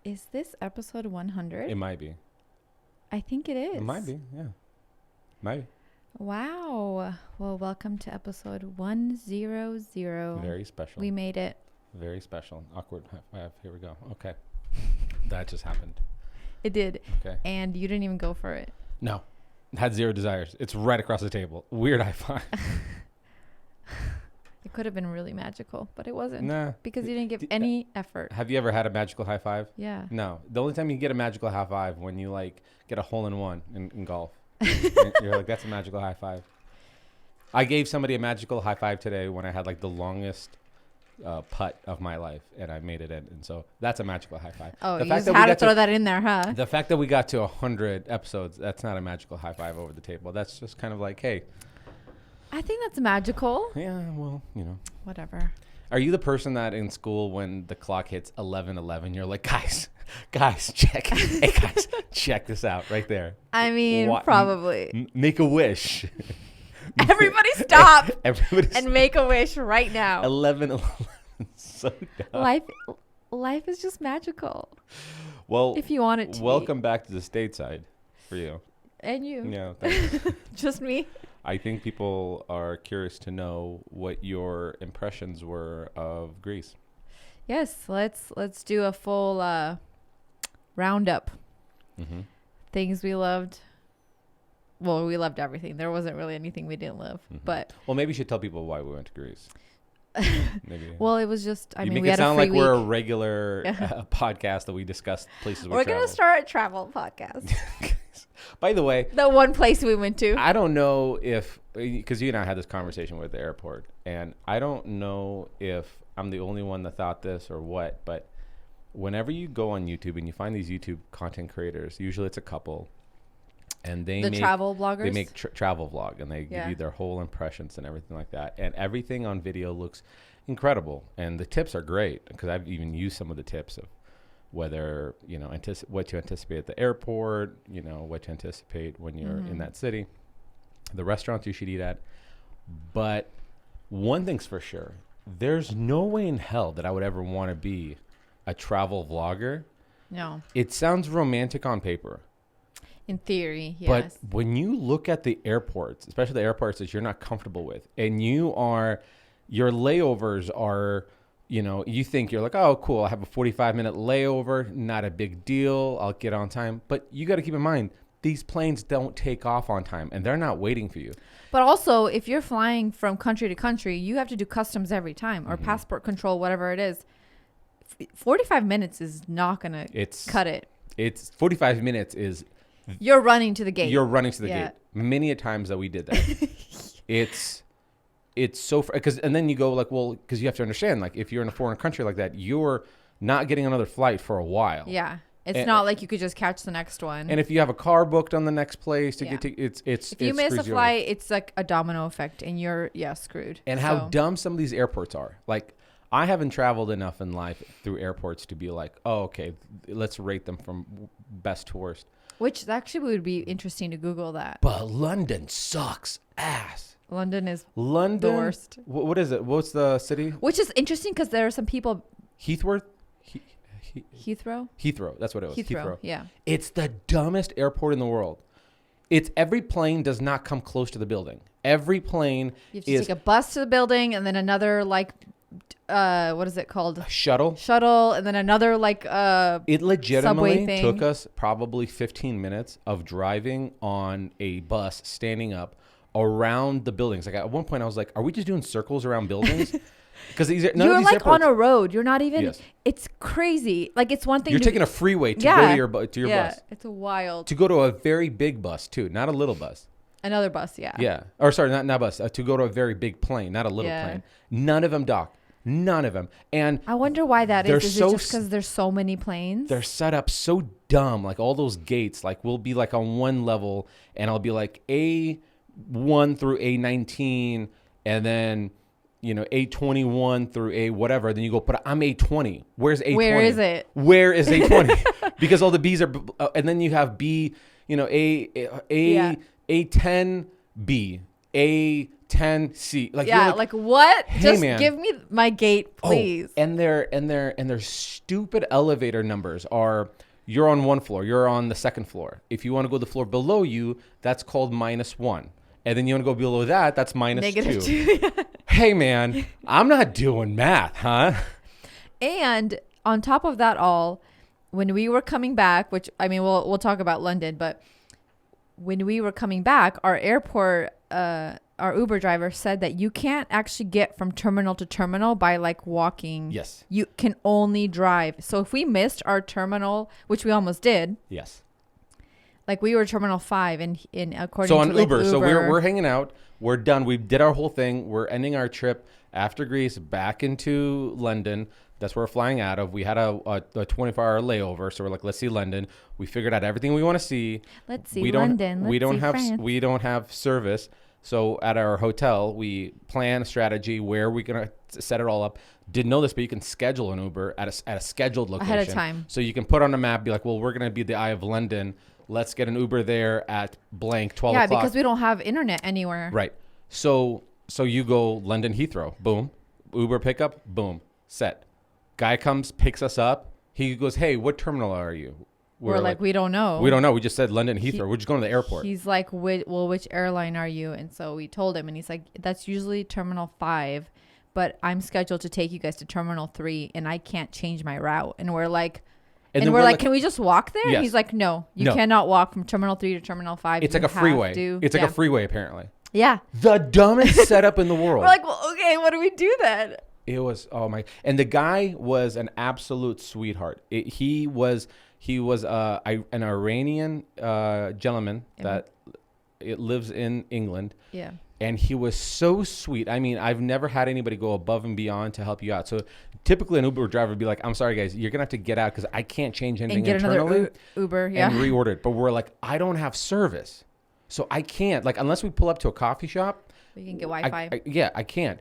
Is this episode 100? It might be. I think it is. It might be, yeah. Might be. Wow. Well, welcome to episode 100. Very special. We made it. Very special. Awkward high five. Here we go. Okay. That just happened. It did. Okay. And you didn't even go for it. No. Had zero desires. It's right across the table. Weird high five. It could have been really magical, but it wasn't. Nah. Because you didn't give any effort. Have you ever had a magical high five? Yeah. No. The only time you get a magical high five when you like get a hole in one in golf. You're like, that's a magical high five. I gave somebody a magical high five today when I had like the longest putt of my life, and I made it in. And so that's a magical high five. Oh, The you fact just that we had to got throw that in there, huh? The fact that we got to 100 episodes, that's not a magical high five over the table. That's just kind of like, hey. I think that's magical. Yeah, well, you know. Whatever. Are you the person that in school when the clock hits 11:11, you're like, guys, check. Hey, guys, check this out right there. I mean, probably. Make a wish. Everybody stop Everybody and make a wish right now. 11:11. So dumb. Life is just magical. Well, if you want it to welcome back to the stateside for you. And you. Yeah, thanks. Just me. I think people are curious to know what your impressions were of Greece. Yes, let's do a full roundup. Mm-hmm. Things we loved. Well, we loved everything. There wasn't really anything we didn't love. Mm-hmm. But well, maybe you should tell people why we went to Greece. Maybe. Well, it was just. I you mean, make we it had a sound free like week. we're a regular podcast that we discuss places We're gonna start a travel podcast. By the way, The one place we went to. I don't know if, because you and I had this conversation with the airport, and I don't know if I'm the only one that thought this or what, but whenever you go on YouTube and you find these YouTube content creators, usually it's a couple, and they make travel bloggers. They make travel vlog, and they give you their whole impressions and everything like that, and everything on video looks incredible, and the tips are great because I've even used some of the tips of whether, you know, what to anticipate at the airport, you know, what to anticipate when you're in that city, the restaurants you should eat at. But one thing's for sure, there's no way in hell that I would ever want to be a travel vlogger. No. It sounds romantic on paper. In theory, yes. But when you look at the airports, especially the airports that you're not comfortable with, and your layovers are, you know, you think you're like, oh, cool, I have a 45-minute layover, not a big deal, I'll get on time. But you got to keep in mind, these planes don't take off on time, and they're not waiting for you. But also, if you're flying from country to country, you have to do customs every time, or passport control, whatever it is. 45 minutes is not going to cut it. It's 45 minutes is... You're running to the gate. You're running to the gate. Many a times that we did that. It's so, because, and then you go like, well, because you have to understand, like, if you're in a foreign country like that, you're not getting another flight for a while. Yeah. It's not like you could just catch the next one. And if you have a car booked on the next place to get to, if you miss a flight, it's like a domino effect, and you're screwed. And how dumb some of these airports are. Like, I haven't traveled enough in life through airports to be like, oh, okay, let's rate them from best to worst. Which actually would be interesting to Google that. But London sucks ass. London is the worst. What is it? What's the city? Which is interesting because there are some people. Heathrow? Heathrow. That's what it was. Heathrow. Yeah. It's the dumbest airport in the world. It's every plane does not come close to the building. Every plane You have to take a bus to the building, and then another what is it called? Shuttle, and then another it legitimately took thing. us probably 15 minutes of driving on a bus, standing up around the buildings. Like, at one point I was like, are we just doing circles around buildings? Because you're like airports, on a road. You're not even. Yes. It's crazy. Like, it's one thing. You're taking a freeway to go to your bus. Yeah, it's wild. To go to a very big bus too, not a little bus. Another bus, yeah. Yeah, or sorry, not bus. To go to a very big plane, not a little plane. None of them dock. None of them. And I wonder why that is. Is it just because there's so many planes? They're set up so dumb. Like, all those gates, like, will be like on one level, and I'll be like A1 through A19, and then, you know, A21 through A whatever. Then you go, but I'm A20. Where's A20? Where is it? Where is A20? Because all the B's are, and then you have B, you know, A10B, A 10 seat. Like, yeah, like what? Hey, just man. give me my gate, please. Oh, and their stupid elevator numbers are, you're on one floor, you're on the second floor. If you want to go to the floor below you, that's called -1. And then you want to go below that, that's -2. -2. Hey, man, I'm not doing math, huh? And on top of that all, when we were coming back, which, I mean, we'll talk about London, but when we were coming back, our airport, our Uber driver said that you can't actually get from terminal to terminal by like walking. Yes. You can only drive. So if we missed our terminal, which we almost did. Yes. Like we were terminal 5 in according so to on Uber. Uber. So we're hanging out. We're done. We did our whole thing. We're ending our trip after Greece back into London. That's where we're flying out of. We had a 24-hour layover, so we're like, let's see London. We figured out everything we want to see. Let's see London. We don't have service. So at our hotel, we plan a strategy where we're gonna set it all up. Didn't know this, but you can schedule an Uber at a scheduled location ahead of time. So you can put on a map, be like, well, we're gonna be the Eye of London. Let's get an Uber there at blank 12 o'clock. Yeah, because we don't have internet anywhere. Right. So you go London Heathrow, boom. Uber pickup, boom, set. Guy comes, picks us up. He goes, hey, what terminal are you? We're like, we don't know. We don't know. We just said London Heathrow. We're just going to the airport. He's like, which airline are you? And so we told him, and he's like, that's usually terminal 5, but I'm scheduled to take you guys to terminal 3, and I can't change my route. And we're like, we're like, can we just walk there? Yes. And he's like, no, you cannot walk from terminal 3 to terminal 5. It's like a freeway. It's like a freeway, apparently. Yeah. The dumbest setup in the world. We're like, well, okay, what do we do then? It was, oh my, and the guy was an absolute sweetheart. He was an Iranian gentleman that lives in England. Yeah. And he was so sweet. I mean, I've never had anybody go above and beyond to help you out. So typically an Uber driver would be like, I'm sorry, guys, you're going to have to get out because I can't change anything and get internally. Another Uber, yeah. And reorder it. But we're like, I don't have service. So I can't. Like, unless we pull up to a coffee shop. We can get Wi-Fi. I can't.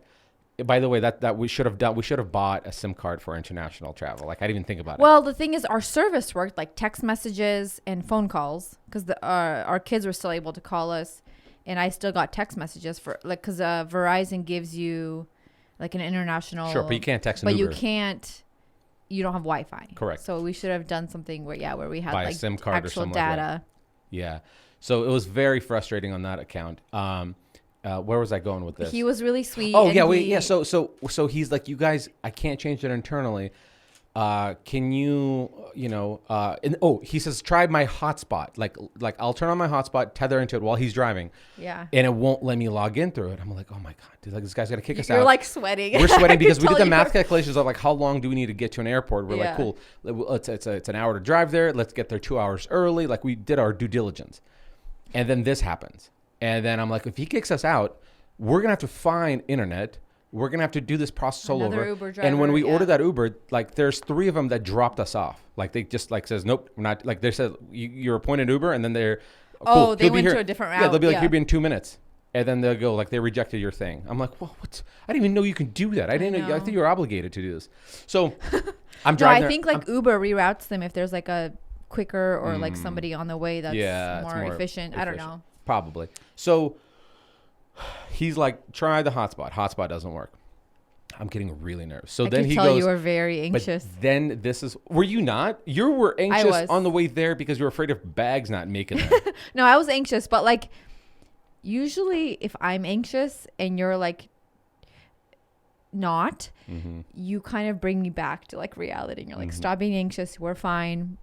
By the way, that we should have done. We should have bought a SIM card for international travel. Like, I didn't even think about it. Well, the thing is, our service worked, like text messages and phone calls, because our kids were still able to call us, and I still got text messages for like because Verizon gives you like an international. Sure, but you can't text an Uber. Uber. You can't. You don't have Wi-Fi. Correct. So we should have done something where we had buy like a SIM card actual or something data. like that. Yeah. So it was very frustrating on that account. Where was I going with this? He was really sweet. Oh yeah, So he's like, you guys, I can't change it internally. Can you, he says, try my hotspot. Like I'll turn on my hotspot, tether into it while he's driving. Yeah. And it won't let me log in through it. I'm like, oh my God, dude, like this guy's gonna kick us out. You're like sweating. We're sweating because we did the math calculations of like how long do we need to get to an airport. We're like, cool, it's an hour to drive there. Let's get there 2 hours early. Like we did our due diligence. And then this happens. And then I'm like, if he kicks us out, we're going to have to find internet. We're going to have to do this process all over. Uber driver, and when we ordered that Uber, like there's 3 of them that dropped us off. Like they just like says, nope, we're not. Like they said, you're appointed Uber. And then they're, cool, they went to a different route. Yeah, they'll be like, he'll be in 2 minutes. And then they'll go like, they rejected your thing. I'm like, well, what? I didn't even know you can do that. I didn't know. I think you were obligated to do this. So I'm driving. I think like Uber reroutes them if there's like a quicker or like somebody on the way that's more efficient. I don't know. Probably. So he's like, try the hotspot. Hotspot doesn't work. I'm getting really nervous. So then he goes. You were very anxious. But then were you not? You were anxious on the way there because you were afraid of bags not making it. No, I was anxious, but like usually if I'm anxious and you're like not, you kind of bring me back to like reality. And you're like, stop being anxious. We're fine.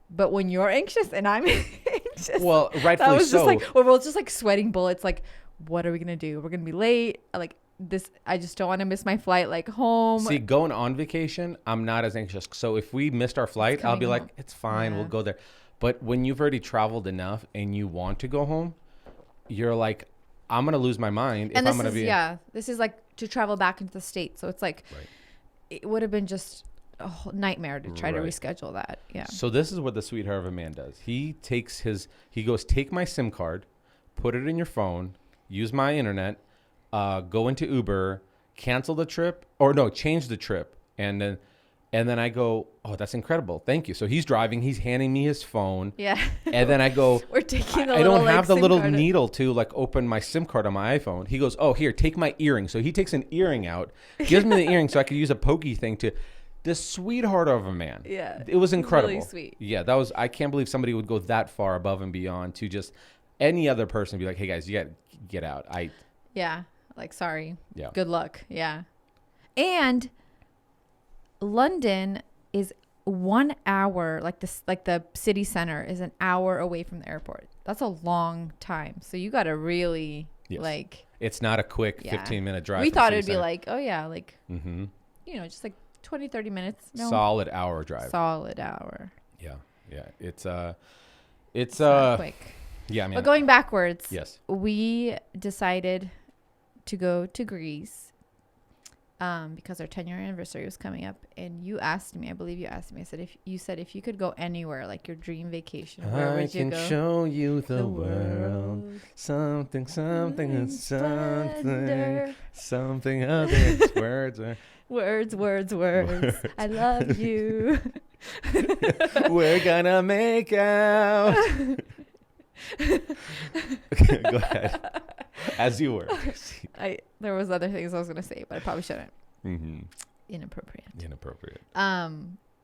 But when you're anxious and I'm anxious, well, rightfully that was so. Just like, we're just like sweating bullets. Like, what are we gonna do? We're gonna be late. Like this, I just don't want to miss my flight. Like home. See, going on vacation, I'm not as anxious. So if we missed our flight, I'll be like, it's fine. We'll go there. But when you've already traveled enough and you want to go home, you're like, I'm gonna lose my mind if I'm gonna be. Yeah, this is like to travel back into the States. So it's like, it would have been just a whole nightmare to try to reschedule that. Yeah. So this is what the sweetheart of a man does. He goes, take my SIM card, put it in your phone, use my internet, go into Uber, cancel the trip, or no, change the trip, and then And then I go, oh, that's incredible. Thank you. So he's driving. He's handing me his phone. Yeah. And then I go, we're taking the I little, don't have the SIM little card. needle to like open my SIM card on my iPhone. He goes, oh, here, take my earring. So he takes an earring out, gives me the earring so I could use a pokey thing to this sweetheart of a man. Yeah. It was incredible. Really sweet. Yeah, that was, I can't believe somebody would go that far above and beyond to just any other person be like, hey guys, you got to get out. Yeah. Like, sorry. Yeah. Good luck. Yeah. And London is 1 hour, like this, like the city center is an hour away from the airport. That's a long time. So you got to really like. It's not a quick 15-minute drive. We thought it'd be like, oh yeah, like, mm-hmm. you know, just like 20, 30 minutes. No. Solid hour drive. Solid hour. Yeah. Yeah. It's quick. Yeah. I mean, but going backwards. Yes. We decided to go to Greece. Because our 10-year anniversary was coming up, and you asked me, I believe you asked me, I said, if you could go anywhere, like your dream vacation, where would you go? I can show you the world. Something, and something others. Words. I love you. We're gonna make out. Okay, go ahead. As you were. There was other things I was gonna say, but I probably shouldn't. Mm-hmm. Inappropriate. I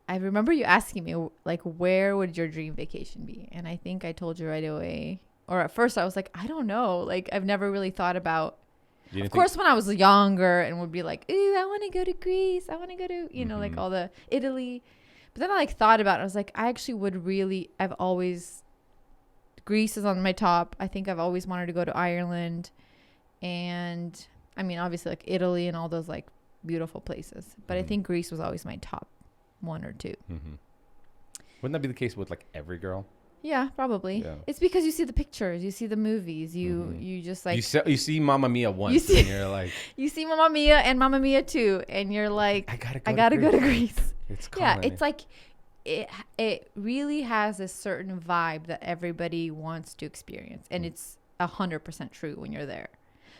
remember you asking me, like, where would your dream vacation be? And I think I told you right away. Or at first I was like, I don't know. Like, I've never really thought about. Of course, when I was younger and would be like, ooh, I want to go to Greece. I want to go to, you know, like all the Italy. But then I like thought about it. I was like, I actually would really, Greece is on my top. I think I've always wanted to go to Ireland. And I mean, obviously like Italy and all those like beautiful places. But I think Greece was always my top 1 or 2. Mm-hmm. Wouldn't that be the case with like every girl? Yeah, probably. Yeah. It's because you see the pictures, you see the movies, you just like you see Mamma Mia once, and you're like, you see Mamma Mia and Mamma Mia 2, and you're like, I gotta go to Greece. It's calling it's like it really has a certain vibe that everybody wants to experience, and it's 100% true when you're there.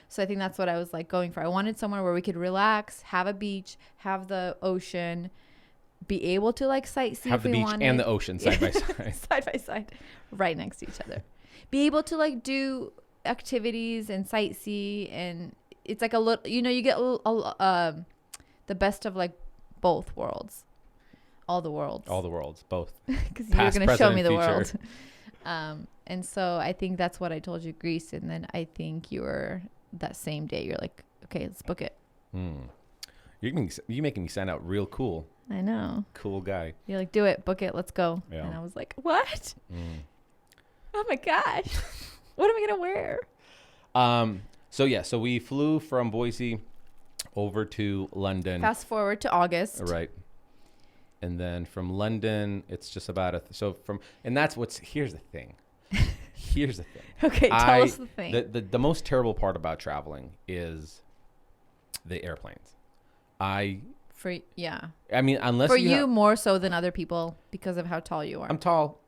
So I think that's what I was like going for. I wanted somewhere where we could relax, have a beach, have the ocean, be able to like sightsee, have the beach and the ocean side by side, side by side, right next to each other. Be able to like do activities and sightsee, and it's like a little, you know, you get the best of like both worlds, all the worlds, both. Because you were going to show me the world. And so I think that's what I told you, Greece, and then I think you were that same day. You're like, okay, let's book it. You're making me sound out real cool. I know. Cool guy. You're like, do it, book it, let's go. Yeah. And I was like, what? Oh my gosh. What am I going to wear? So we flew from Boise over to London. Fast forward to August. Right. And then from London, it's just about here's the thing. Okay, tell us the thing. The most terrible part about traveling is the airplanes. I mean, unless for you more so than other people because of how tall you are. I'm tall.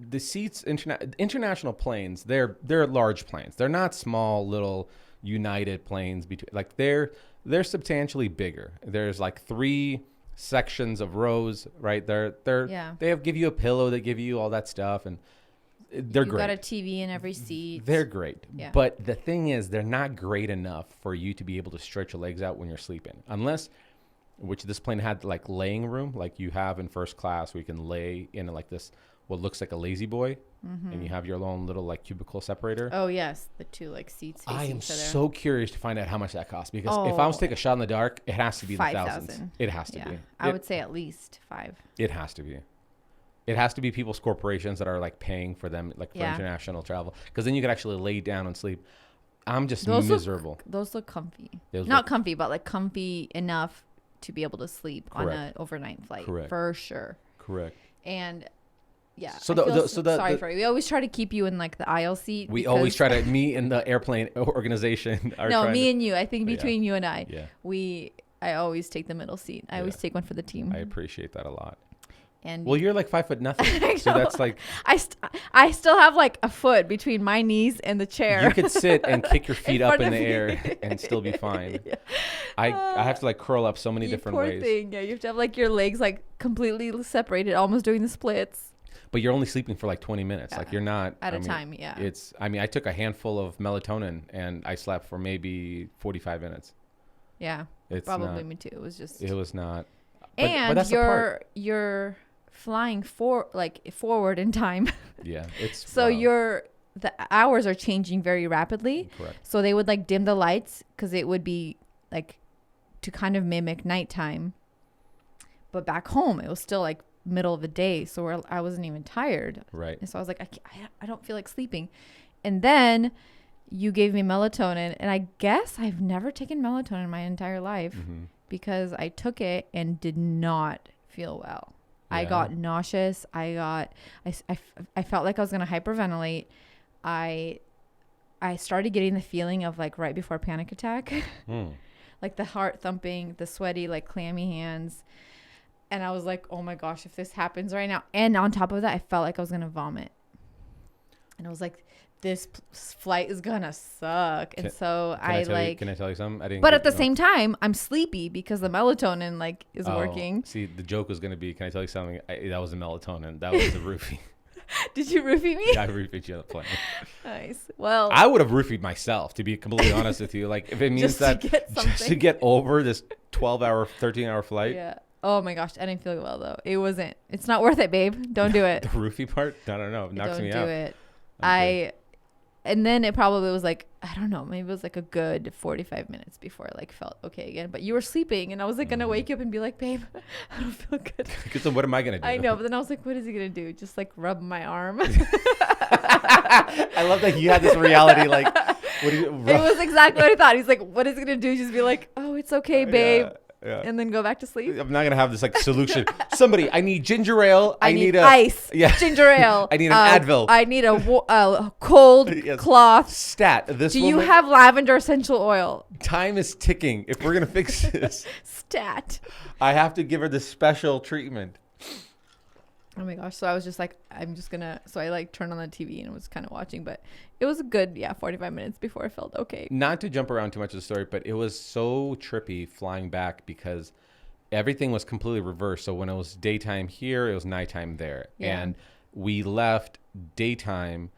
The seats, international planes, they're large planes. They're not small little United planes. They're substantially bigger. There's like 3 sections of rows, right? They give you a pillow, they give you all that stuff, and they're great. You got a TV in every seat. They're great. Yeah. But the thing is, they're not great enough for you to be able to stretch your legs out when you're sleeping, which this plane had like laying room, like you have in first class, where you can lay in like this, what looks like a lazy boy, and you have your own little like cubicle separator. Oh yes, the 2 like seats. I am so curious to find out how much that costs, because if I was to take a shot in the dark, it has to be 5,000. The thousands. It has to be. I would say at least 5. It has to be. It has to be people's corporations that are like paying for them, like for international travel, because then you could actually lay down and sleep. I'm just miserable. Those look comfy. Not comfy, but like comfy enough to be able to sleep on an overnight flight. Correct. For sure. Correct. And yeah. Sorry for you. We always try to keep you in like the aisle seat. We always try to, me and the airplane organization are and you. I think between you and I, I always take the middle seat. I always take one for the team. I appreciate that a lot. And well, you're like 5 foot nothing. So that's like I still have like a foot between my knees and the chair. You could sit and kick your feet up in the air and still be fine. Yeah. I have to like curl up so many different ways. Thing. Yeah, you have to have like your legs like completely separated, almost doing the splits. But you're only sleeping for like 20 minutes. Like you're not at a time. Yeah. I took a handful of melatonin and I slept for maybe 45 minutes. Yeah. It's probably me too. It was not. And but you're flying forward in time. Yeah, it's so the hours are changing very rapidly. Correct. So they would like dim the lights because it would be like to kind of mimic nighttime. But back home, it was still like middle of the day, so I wasn't even tired. Right. And so I was like, I don't feel like sleeping. And then you gave me melatonin, and I guess I've never taken melatonin in my entire life because I took it and did not feel well. Yeah. I got nauseous. I felt like I was going to hyperventilate. I started getting the feeling of like right before panic attack, like the heart thumping, the sweaty, like clammy hands. And I was like, oh my gosh, if this happens right now. And on top of that, I felt like I was going to vomit. And I was like, this flight is going to suck. And so can I tell you something? But at the same time, I'm sleepy because the melatonin like is working. See, the joke was going to be, can I tell you something? That was the melatonin. That was the roofie. Did you roofie me? Yeah, I roofied you on the plane. Nice. Well, I would have roofied myself, to be completely honest with you. Like, if it means just to get over this 12-hour, 13-hour flight. Yeah. Oh my gosh, I didn't feel well though. It's not worth it, babe. Don't do it. The roofie part? I don't know. It knocks me out. Don't do it. Okay. And then it probably was like, I don't know, maybe it was like a good 45 minutes before I like felt okay again. But you were sleeping and I was like going to wake you up and be like, babe, I don't feel good. So what am I going to do? I know, but then I was like, what is he going to do? Just like rub my arm. I love that you had this reality like. It was exactly what I thought. He's like, what is he going to do? Just be like, oh, it's okay, babe. Yeah. And then go back to sleep. I'm not going to have this like solution. Somebody, I need ginger ale. I need ice. Yeah. Ginger ale. I need an Advil. I need a cold cloth. Stat. Do you have lavender essential oil? Time is ticking. If we're going to fix this. Stat. I have to give her the special treatment. Oh my gosh. So I was just like, so I like turned on the TV and was kind of watching, but it was a good, 45 minutes before I felt okay. Not to jump around too much of the story, but it was so trippy flying back because everything was completely reversed. So when it was daytime here, it was nighttime there. Yeah. And we left daytime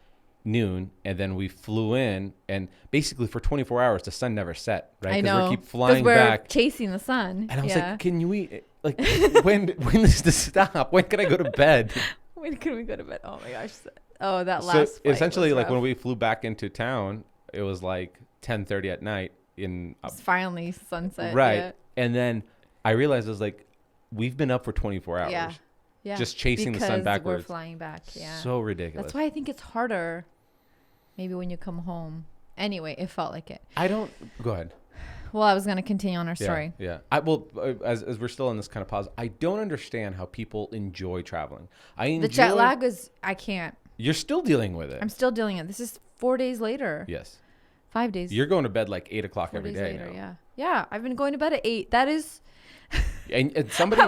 noon and then we flew in and basically for 24 hours, the sun never set, right? I know. Because we keep flying back. Chasing the sun. And I was like, can we... Like, when does this stop? When can I go to bed? When can we go to bed? Oh my gosh. Oh, that last flight essentially, was like rough. when we flew back into town, it was like 10:30 at night. It's finally sunset. Right. Yeah. And then I realized I was like, we've been up for 24 hours. Yeah. Yeah. Just chasing the sun backwards. We're flying back. Yeah. So ridiculous. That's why I think it's harder maybe when you come home. Anyway, it felt like it. Go ahead. Well, I was going to continue on our story. Yeah. As we're still in this kind of pause, I don't understand how people enjoy traveling. The jet lag I can't. You're still dealing with it. I'm still dealing with it. This is 4 days later. Yes. 5 days. You're going to bed like 8 o'clock every day later, now. Yeah. Yeah. I've been going to bed at 8. That is. And somebody.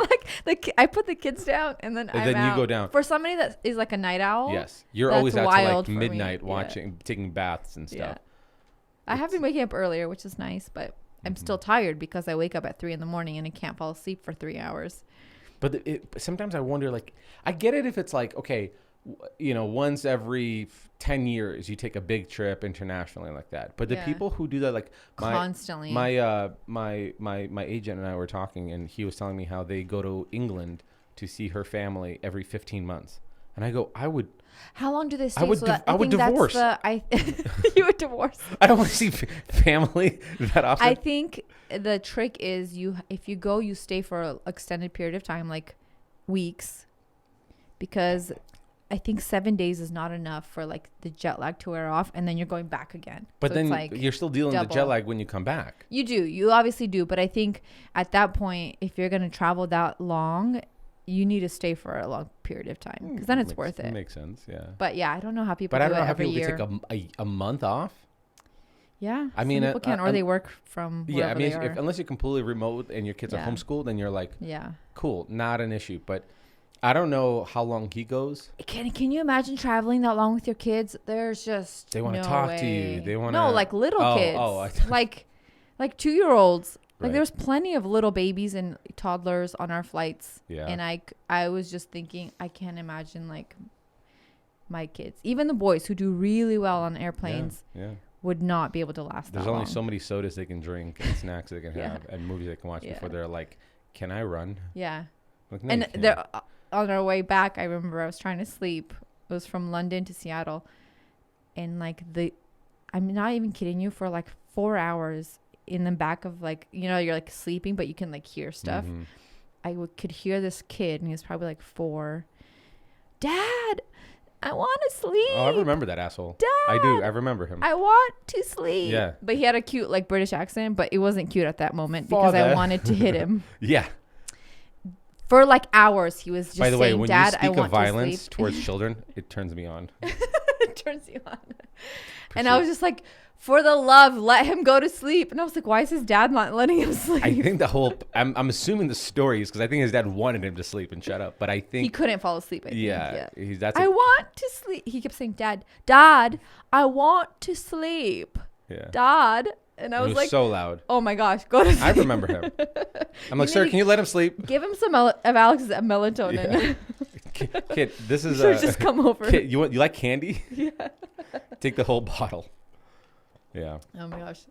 I put the kids down and then I'm out. You go down. For somebody that is like a night owl. Yes. You're always out to like midnight watching, taking baths and stuff. Yeah. I have been waking up earlier, which is nice, but I'm still tired because I wake up at 3 a.m. and I can't fall asleep for 3 hours. But sometimes I wonder, like, I get it if it's like, okay, once every 10 years you take a big trip internationally like that. But the people who do that, like constantly, my agent and I were talking, and he was telling me how they go to England to see her family every 15 months. And I go, how long do they stay? I would divorce. You would divorce. I don't want to see family that often. I think the trick is if you go, you stay for an extended period of time, like weeks, because I think 7 days is not enough for like the jet lag to wear off, and then you're going back again. But so then like you're still dealing with the jet lag when you come back. You obviously do. But I think at that point, if you're going to travel that long, you need to stay for a long period of time because then it's worth it. Makes sense, yeah. But yeah, I don't know how people do it every year. But I don't know how people take a month off. Yeah, I mean, people can, or they work from wherever they are. Unless you're completely remote and your kids are homeschooled, then you're like, cool, not an issue. But I don't know how long he goes. Can you imagine traveling that long with your kids? There's just they want to talk to you. They want like little kids. Like 2-year-olds. Like Right. there's plenty of little babies and toddlers on our flights. Yeah. And I was just thinking, I can't imagine like my kids, even the boys who do really well on airplanes, would not be able to last. There's that only long. so many sodas they can drink and snacks they can have and movies they can watch before they're like, "Can I run?" Yeah. Like, no, And they're on our way back. I remember I was trying to sleep. It was from London to Seattle, and like I'm not even kidding you, for like 4 hours in the back of like, you're like sleeping, but you can like hear stuff. Mm-hmm. I could hear this kid, and he was probably like 4. Dad, I want to sleep. Oh, I remember that asshole. Dad, I do. I remember him. I want to sleep. Yeah. But he had a cute like British accent, but it wasn't cute at that moment because I wanted to hit him. Yeah. For like hours, he was just By the way, saying, when Dad, you I speak want of violence to sleep. towards children, it turns me on. It turns you on. And I was just like, for the love, let him go to sleep. And I was like, why is his dad not letting him sleep? I think I'm assuming the story is because I think his dad wanted him to sleep and shut up. But I think he couldn't fall asleep. I want to sleep. He kept saying, Dad, I want to sleep. Yeah. Dad. And I was like, so loud. Oh my gosh, go to sleep. I remember him. I'm like, sir, can you let him sleep? Give him some of Alex's melatonin. Yeah. Kid, this is just come over. Kid, you like candy? Yeah. Take the whole bottle. Yeah. Oh my gosh.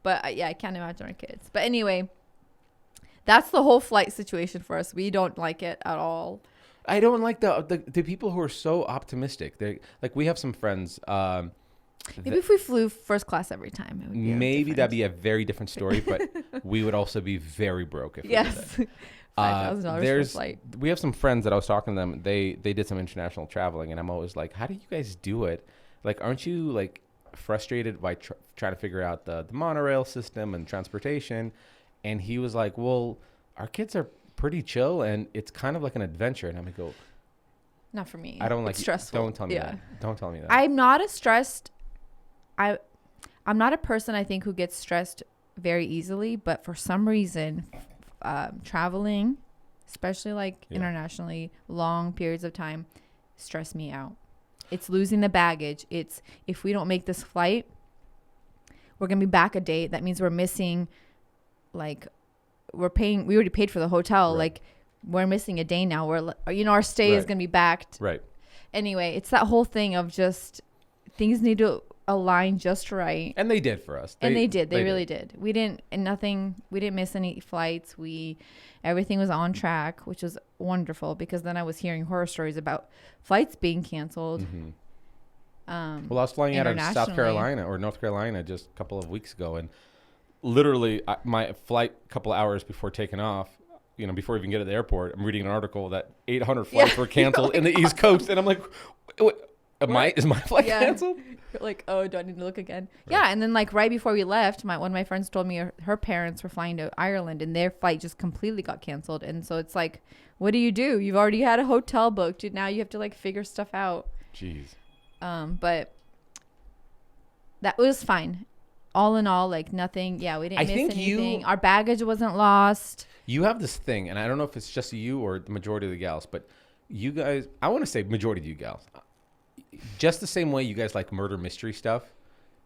But I can't imagine our kids. But anyway, that's the whole flight situation for us. We don't like it at all. I don't like the people who are so optimistic. They like, we have some friends. Maybe if we flew first class every time, it would be maybe that'd be a very different story, but we would also be very broke if we did that. $5,000 for a flight. We have some friends that I was talking to them. They did some international traveling, and I'm always like, how do you guys do it? Like, aren't you like frustrated by trying to figure out the monorail system and transportation? And he was like, well, our kids are pretty chill, and it's kind of like an adventure. And I'm gonna go, not for me. I don't like it's stressful. Don't tell me that. Don't tell me that. I'm not I'm not a person, I think, who gets stressed very easily, but for some reason, traveling, especially like internationally, long periods of time, stress me out. It's losing the baggage. It's, if we don't make this flight, we're going to be back a day. That means we're missing, like, we already paid for the hotel. Right. Like, we're missing a day now. Our stay is going to be backed. Right. Anyway, it's that whole thing of just things need to align just right. And they did for us. They did. They really did. We didn't miss any flights. Everything was on track, which was wonderful, because then I was hearing horror stories about flights being canceled. Mm-hmm. Well, I was flying out of South Carolina or North Carolina just a couple of weeks ago, and literally my flight a couple of hours before taking off, before we even get to the airport, I'm reading an article that 800 flights were canceled in the East Coast, and I'm like, is my flight canceled? You're like, oh, do I need to look again? Right. Yeah, and then like right before we left, one of my friends told me her parents were flying to Ireland, and their flight just completely got canceled. And so it's like, what do? You've already had a hotel booked. Now you have to like figure stuff out. Jeez. But that was fine. All in all, like nothing. Yeah, we didn't miss anything. Our baggage wasn't lost. You have this thing, and I don't know if it's just you or the majority of the gals, but you guys, I want to say majority of you gals, just the same way you guys like murder mystery stuff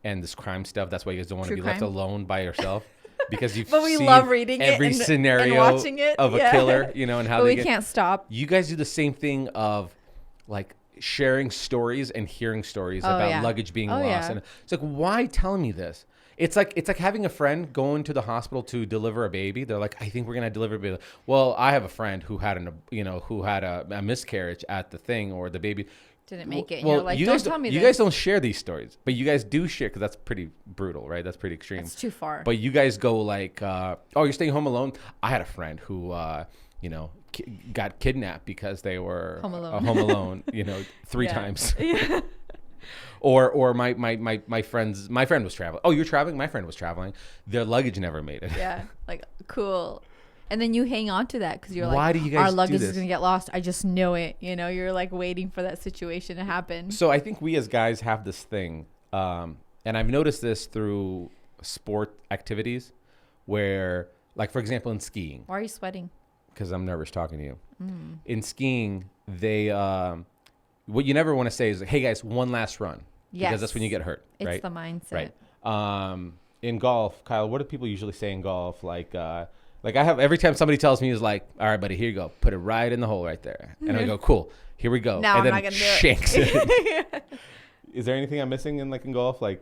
and this crime stuff. That's why you guys don't want to be left alone by yourself, because you've seen love reading every scenario and watching it. Of a killer, and how we can't stop. You guys do the same thing of like sharing stories and hearing stories about luggage being lost. And it's like, why tell me this? It's like having a friend going to the hospital to deliver a baby. They're like, I think we're gonna deliver a baby. Well, I have a friend who had a miscarriage at the thing, or the baby didn't make it. Well, you're like, don't tell me this. You guys don't share these stories, but you guys do share, because that's pretty brutal, right? That's pretty extreme. It's too far. But you guys go like, oh, you're staying home alone? I had a friend who, got kidnapped because they were home alone, 3 times. Yeah. Or my friend was traveling. Oh, you're traveling? My friend was traveling. Their luggage never made it. Yeah, like, cool. And then you hang on to that because you're why like, do you guys our luggage do this? is going to get lost. I just know it. You're like waiting for that situation to happen. So I think we as guys have this thing. And I've noticed this through sport activities where, like, for example, in skiing. Why are you sweating? Because I'm nervous talking to you. In skiing, they what you never want to say is, hey guys, one last run. Yes. Because that's when you get hurt. It's right? the mindset. Right. In golf, Kyle, what do people usually say in golf? Like I have, every time somebody tells me, is like, all right, buddy, here you go. Put it right in the hole right there. And I go, cool, here we go. No, and I'm then not going to do shanks it. it. Is there anything I'm missing in golf? Like,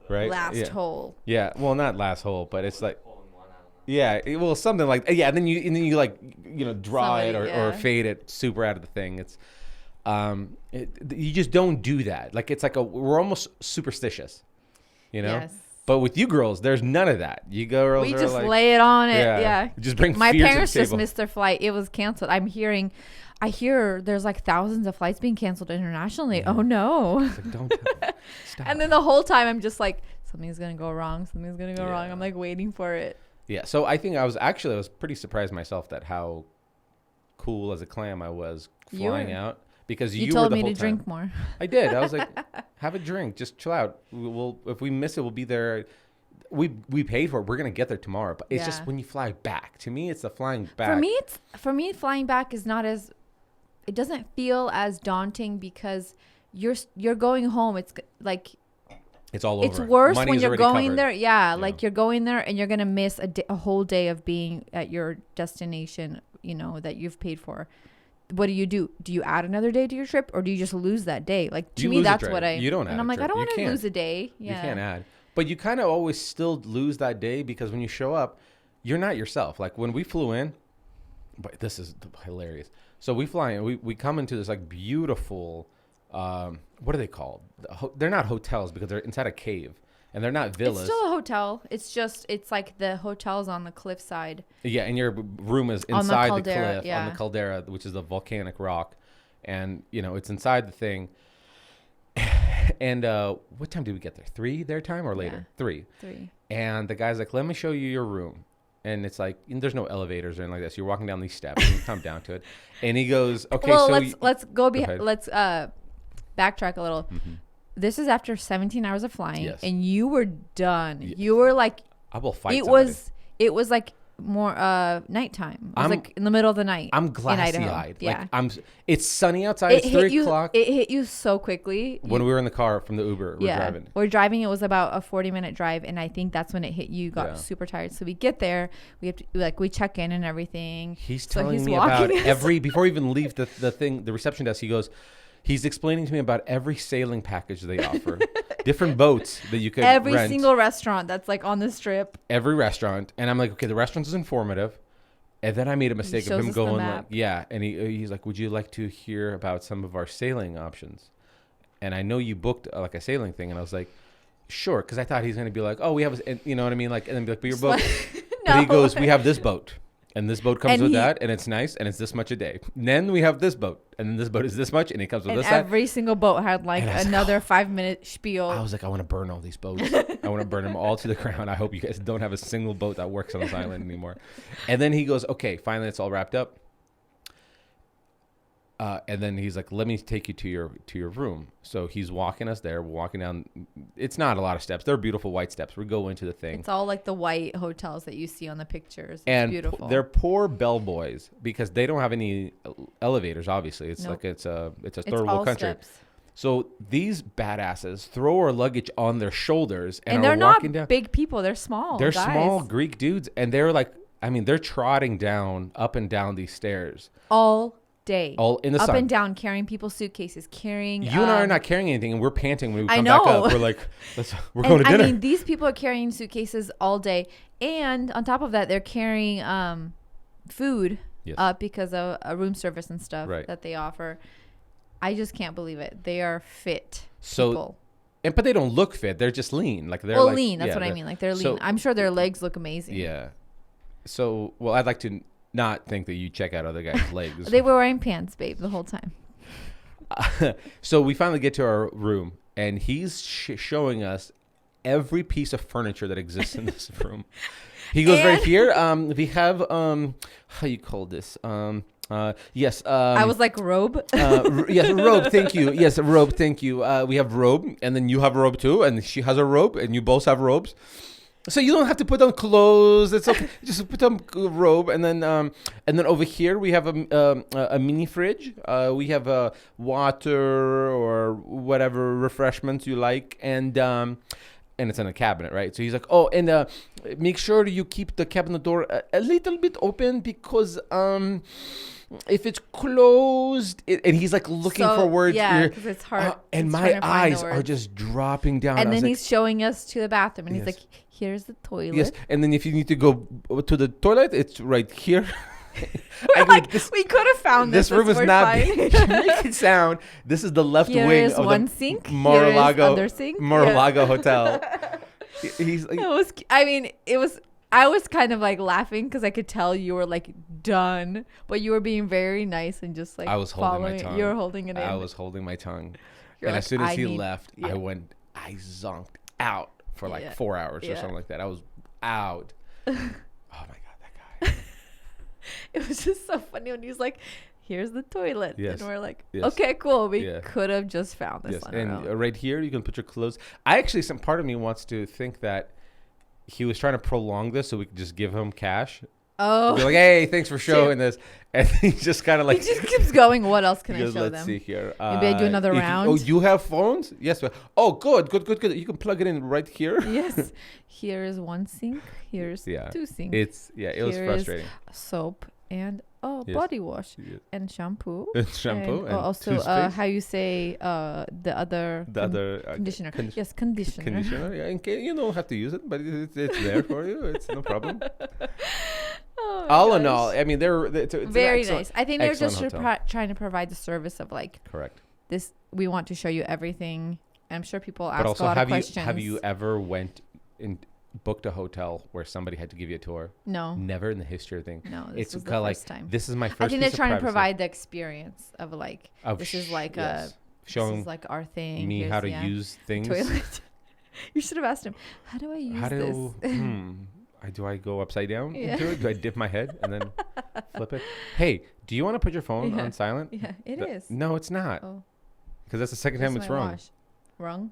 right? Last hole. Yeah. Well, not last hole, but it's like, yeah, well, something like, yeah. And then you like, draw it or fade it super out of the thing. It's, you just don't do that. Like, it's like we're almost superstitious, Yes. But with you girls, there's none of that. You girls we are just like, lay it on it. Yeah. Just bring my fear parents to the just table. missed their flight. It was canceled. I hear there's like thousands of flights being canceled internationally. Yeah. Oh no. It's like, don't stop. And then the whole time I'm just like, something's going to go wrong. Something's going to go wrong. I'm like waiting for it. Yeah. So I think I was pretty surprised myself that how cool as a clam I was flying out. Because you told were the me whole to time. drink more. I did. I was like, have a drink. Just chill out. We'll if we miss it, we'll be there. We paid for it. We're gonna get there tomorrow. But it's just when you fly back. To me, it's the flying back. For me, flying back is not as. It doesn't feel as daunting because you're going home. It's like. It's all over. It's worse Money when you're going covered. there. Yeah, like you're going there and you're gonna miss a whole day of being at your destination. That you've paid for. What do? Do you add another day to your trip, or do you just lose that day? Like to me, that's what you don't add. And I'm like, trip. I don't want to can't. lose a day. Yeah. You can't add, but you kind of always still lose that day because when you show up, you're not yourself. Like when we flew in, but this is hilarious. So we fly in, we come into this like beautiful, what are they called? They're not hotels because they're inside a cave. And they're not villas. It's still a hotel. It's like the hotels on the cliffside. Yeah, and your room is inside the cliff on the caldera, which is the volcanic rock. And, it's inside the thing. And what time did we get there? 3 their time or later? Yeah. 3. 3. And the guy's like, let me show you your room. And it's like, there's no elevators or anything like that. So you're walking down these steps and you come down to it. And he goes, okay, well, so let's backtrack a little. Mm-hmm. This is after 17 hours of flying, and you were done. Yes. You were like, I will fight. It was like more nighttime. It was like in the middle of the night. I'm glassy-eyed. Yeah, it's sunny outside. It's 3 o'clock. It hit you so quickly when we were in the car from the Uber. We're driving. It was about a 40-minute drive, and I think that's when it hit you. You got super tired. So we get there. We have to we check in and everything. He's telling me about before we even leave the thing, the reception desk. He goes. He's explaining to me about every sailing package they offer, different boats that you could every rent. Single restaurant that's like on the strip. Every restaurant, and I'm like, okay, the restaurant is informative, and then I made a mistake of him going like, and he's like, would you like to hear about some of our sailing options? And I know you booked like a sailing thing, and I was like, sure, because I thought he's going to be like, oh, we have, you know what I mean, like, and then be like, but your boat. No. But he goes, we have this boat. And this boat comes with that, and it's nice, and it's this much a day. And then we have this boat, and then this boat is this much, and it comes with this. Every single boat had like another 5-minute spiel. I was like, I want to burn all these boats. I want to burn them all to the ground. I hope you guys don't have a single boat that works on this island anymore. And then he goes, okay, finally it's all wrapped up. And then he's like, let me take you to your room. So he's walking us there. We're walking down. It's not a lot of steps. They're beautiful white steps. We go into the thing. It's all like the white hotels that you see on the pictures. It's beautiful. They're poor bellboys because they don't have any elevators. Obviously, it's like it's a third world country. Steps. So these badasses throw our luggage on their shoulders and they're are not walking down. Big people. They're small. They're guys. Small Greek dudes, and they're like, they're trotting up and down these stairs all day, all in the sun, up and down, carrying people's suitcases, carrying. You and I are not carrying anything, and we're panting when we come back up. We're like, we're going to dinner. I mean, these people are carrying suitcases all day, and on top of that, they're carrying food up because of a room service and stuff that they offer. I just can't believe it. They are fit people. But they don't look fit. They're just lean. Like they're lean. That's what I mean. Like they're lean. I'm sure their legs look amazing. Yeah. So, I'd like to not think that you check out other guys' legs. They were wearing pants, babe, the whole time. So we finally get to our room, and he's showing us every piece of furniture that exists in this room. He goes, right here, we have, how you call this? Yes. I was like, robe? Yes, robe, thank you. Yes, robe, thank you. We have robe, and then you have a robe too, and she has a robe, and you both have robes. So you don't have to put on clothes. It's okay. Just put on a robe, and then over here we have a mini fridge. We have water or whatever refreshments you like, and it's in a cabinet, right? So he's like, oh, and make sure you keep the cabinet door a little bit open because if it's closed, and he's like looking for words. Yeah, because it's hard. And my eyes are just dropping down. And then he's showing us to the bathroom, and he's like, here's the toilet. Yes, and then if you need to go to the toilet, it's right here. We could have found this. This room is not big. To make it sound, this is the left wing of one the sink. Mar-a-Lago Hotel. He's like, I was kind of like laughing because I could tell you were like done, but you were being very nice and just like I was holding my tongue. You were holding it in. I was holding my tongue. And as soon as he left, I zonked out for like 4 hours or something like that. I was out. Oh my God, that guy. It was just so funny when he was like, here's the toilet. Yes. And we're like, okay, cool. We could have just found this on our own. Right here, you can put your clothes. Some part of me wants to think that he was trying to prolong this so we could just give him cash. Oh. Be like, hey, thanks for showing this. And he just kind of like. He just keeps going. What else can I show them? Let's see here. Maybe I do another round. You have phones? Yes. Oh, good. You can plug it in right here. Yes. Here is one sink. Here's two sinks. It was frustrating. Soap and body wash and shampoo. And also how you say the other conditioner. Yes, conditioner. Conditioner. Yeah, you don't have to use it, but it's there for you. It's no problem. All in all, I mean, it's very nice. I think they're just trying to provide the service of like, correct. This, we want to show you everything. I'm sure people ask a lot of questions. Have you ever booked a hotel where somebody had to give you a tour? No. Never in the history of things. No, this was the first time. This is my first. I think they're trying to provide the experience of like, this is like showing this is like our thing. Me how to use things. Toilet. You should have asked him, how do I use this? Do I go upside down into it? Do I dip my head and then flip it? Hey, do you want to put your phone on silent? Yeah, it is. No, it's not. Oh. Because that's the second time it's wrong. Wrong?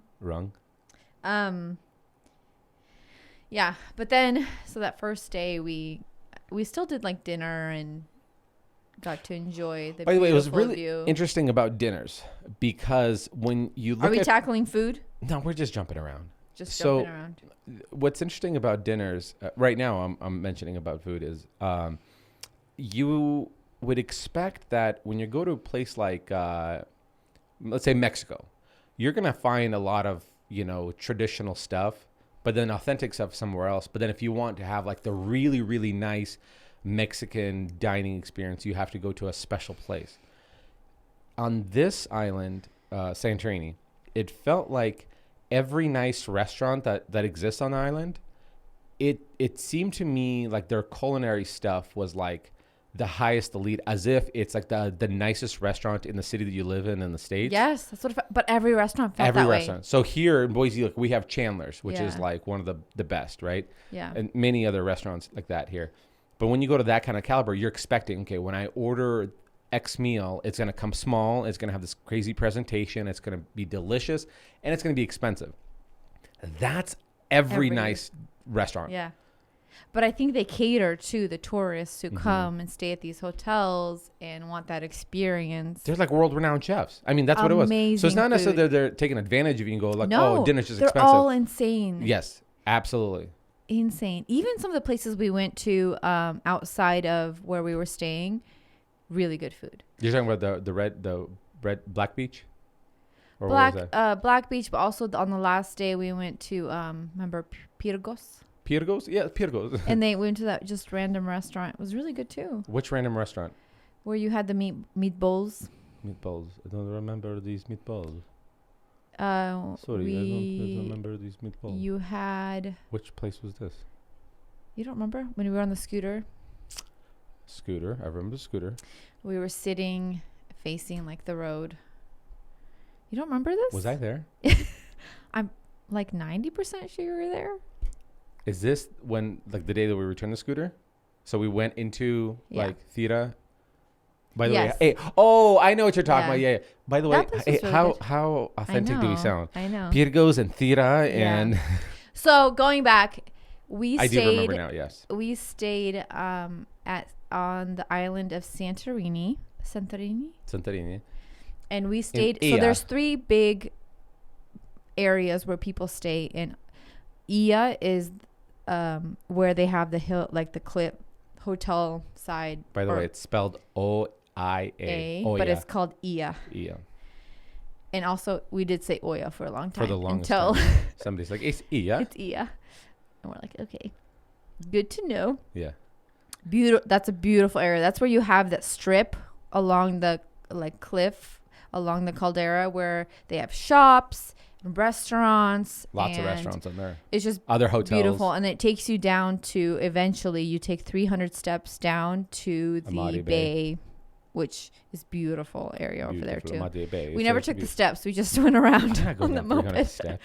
Yeah, but then, so that first day we still did like dinner and got to enjoy the. By the way, it was really interesting about dinners because when you look Are we tackling food? No, we're just jumping around. Jumping around. What's interesting about dinners right now, I'm mentioning about food is you would expect that when you go to a place like, let's say Mexico, you're going to find a lot of, traditional stuff, but then authentic stuff somewhere else. But then if you want to have like the really, really nice Mexican dining experience, you have to go to a special place. On this island, Santorini, it felt like every nice restaurant that exists on the island, it seemed to me like their culinary stuff was like the highest elite, as if it's like the nicest restaurant in the city that you live in the States. Yes, that's what. But every restaurant felt that way. So here in Boise, like we have Chandler's, which is like one of the best, right? Yeah. And many other restaurants like that here. But when you go to that kind of caliber, you're expecting, okay, when I order X meal, it's going to come small, it's going to have this crazy presentation, it's going to be delicious, and it's going to be expensive. That's every nice restaurant. Yeah. But I think they cater to the tourists who come and stay at these hotels and want that experience. They're like world-renowned chefs. I mean, that's what it was. So it's not necessarily that they're taking advantage of you and go like, dinner's just expensive. They're all insane. Yes, absolutely. Insane. Even some of the places we went to outside of where we were staying, really good food. You're talking about the Black Beach? Or Black Beach, but also on the last day we went to, remember Pirgos? Pirgos? Yeah, Pirgos. And we went to that just random restaurant. It was really good too. Which random restaurant? Where you had the meatballs. Meatballs. I don't remember these meatballs. Sorry, I don't remember these meatballs. You had... Which place was this? You don't remember? When we were on the scooter? Scooter. I remember the scooter. We were sitting facing like the road. You don't remember this? Was I there? I'm like 90% sure you were there. Is this when, like, the day that we returned the scooter? So we went into, like, Theta. By the way, hey, I know what you're talking about. Yeah. By the way, hey, really how authentic do we sound? I know. Pirgos and Theta and... So going back, I do remember now. Yes. We stayed on the island of Santorini. And we stayed. So there's 3 big areas where people stay in. Ia is where they have the hill, like the cliff hotel side. By the way, it's spelled O-I-A. But it's called Ia. Ia. And also, we did say Oya for a long time. For the longest time. Somebody's like, it's Ia. It's Ia. And we're like, okay, good to know. Yeah. That's a beautiful area. That's where you have that strip along the cliff, along the caldera, where they have shops and restaurants. Lots of restaurants in there. It's just other hotels. Beautiful. And it takes you down to, eventually, you take 300 steps down to the Amati bay, which is beautiful area over there too. Bay. We never took the steps. We just went around on the moped. Steps.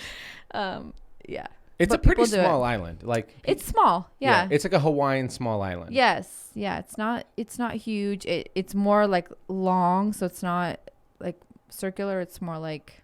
Yeah. It's a pretty small island. Like it's small. Yeah. It's like a Hawaiian small island. Yes. Yeah. It's not huge. It's more like long, so it's not like circular. It's more like.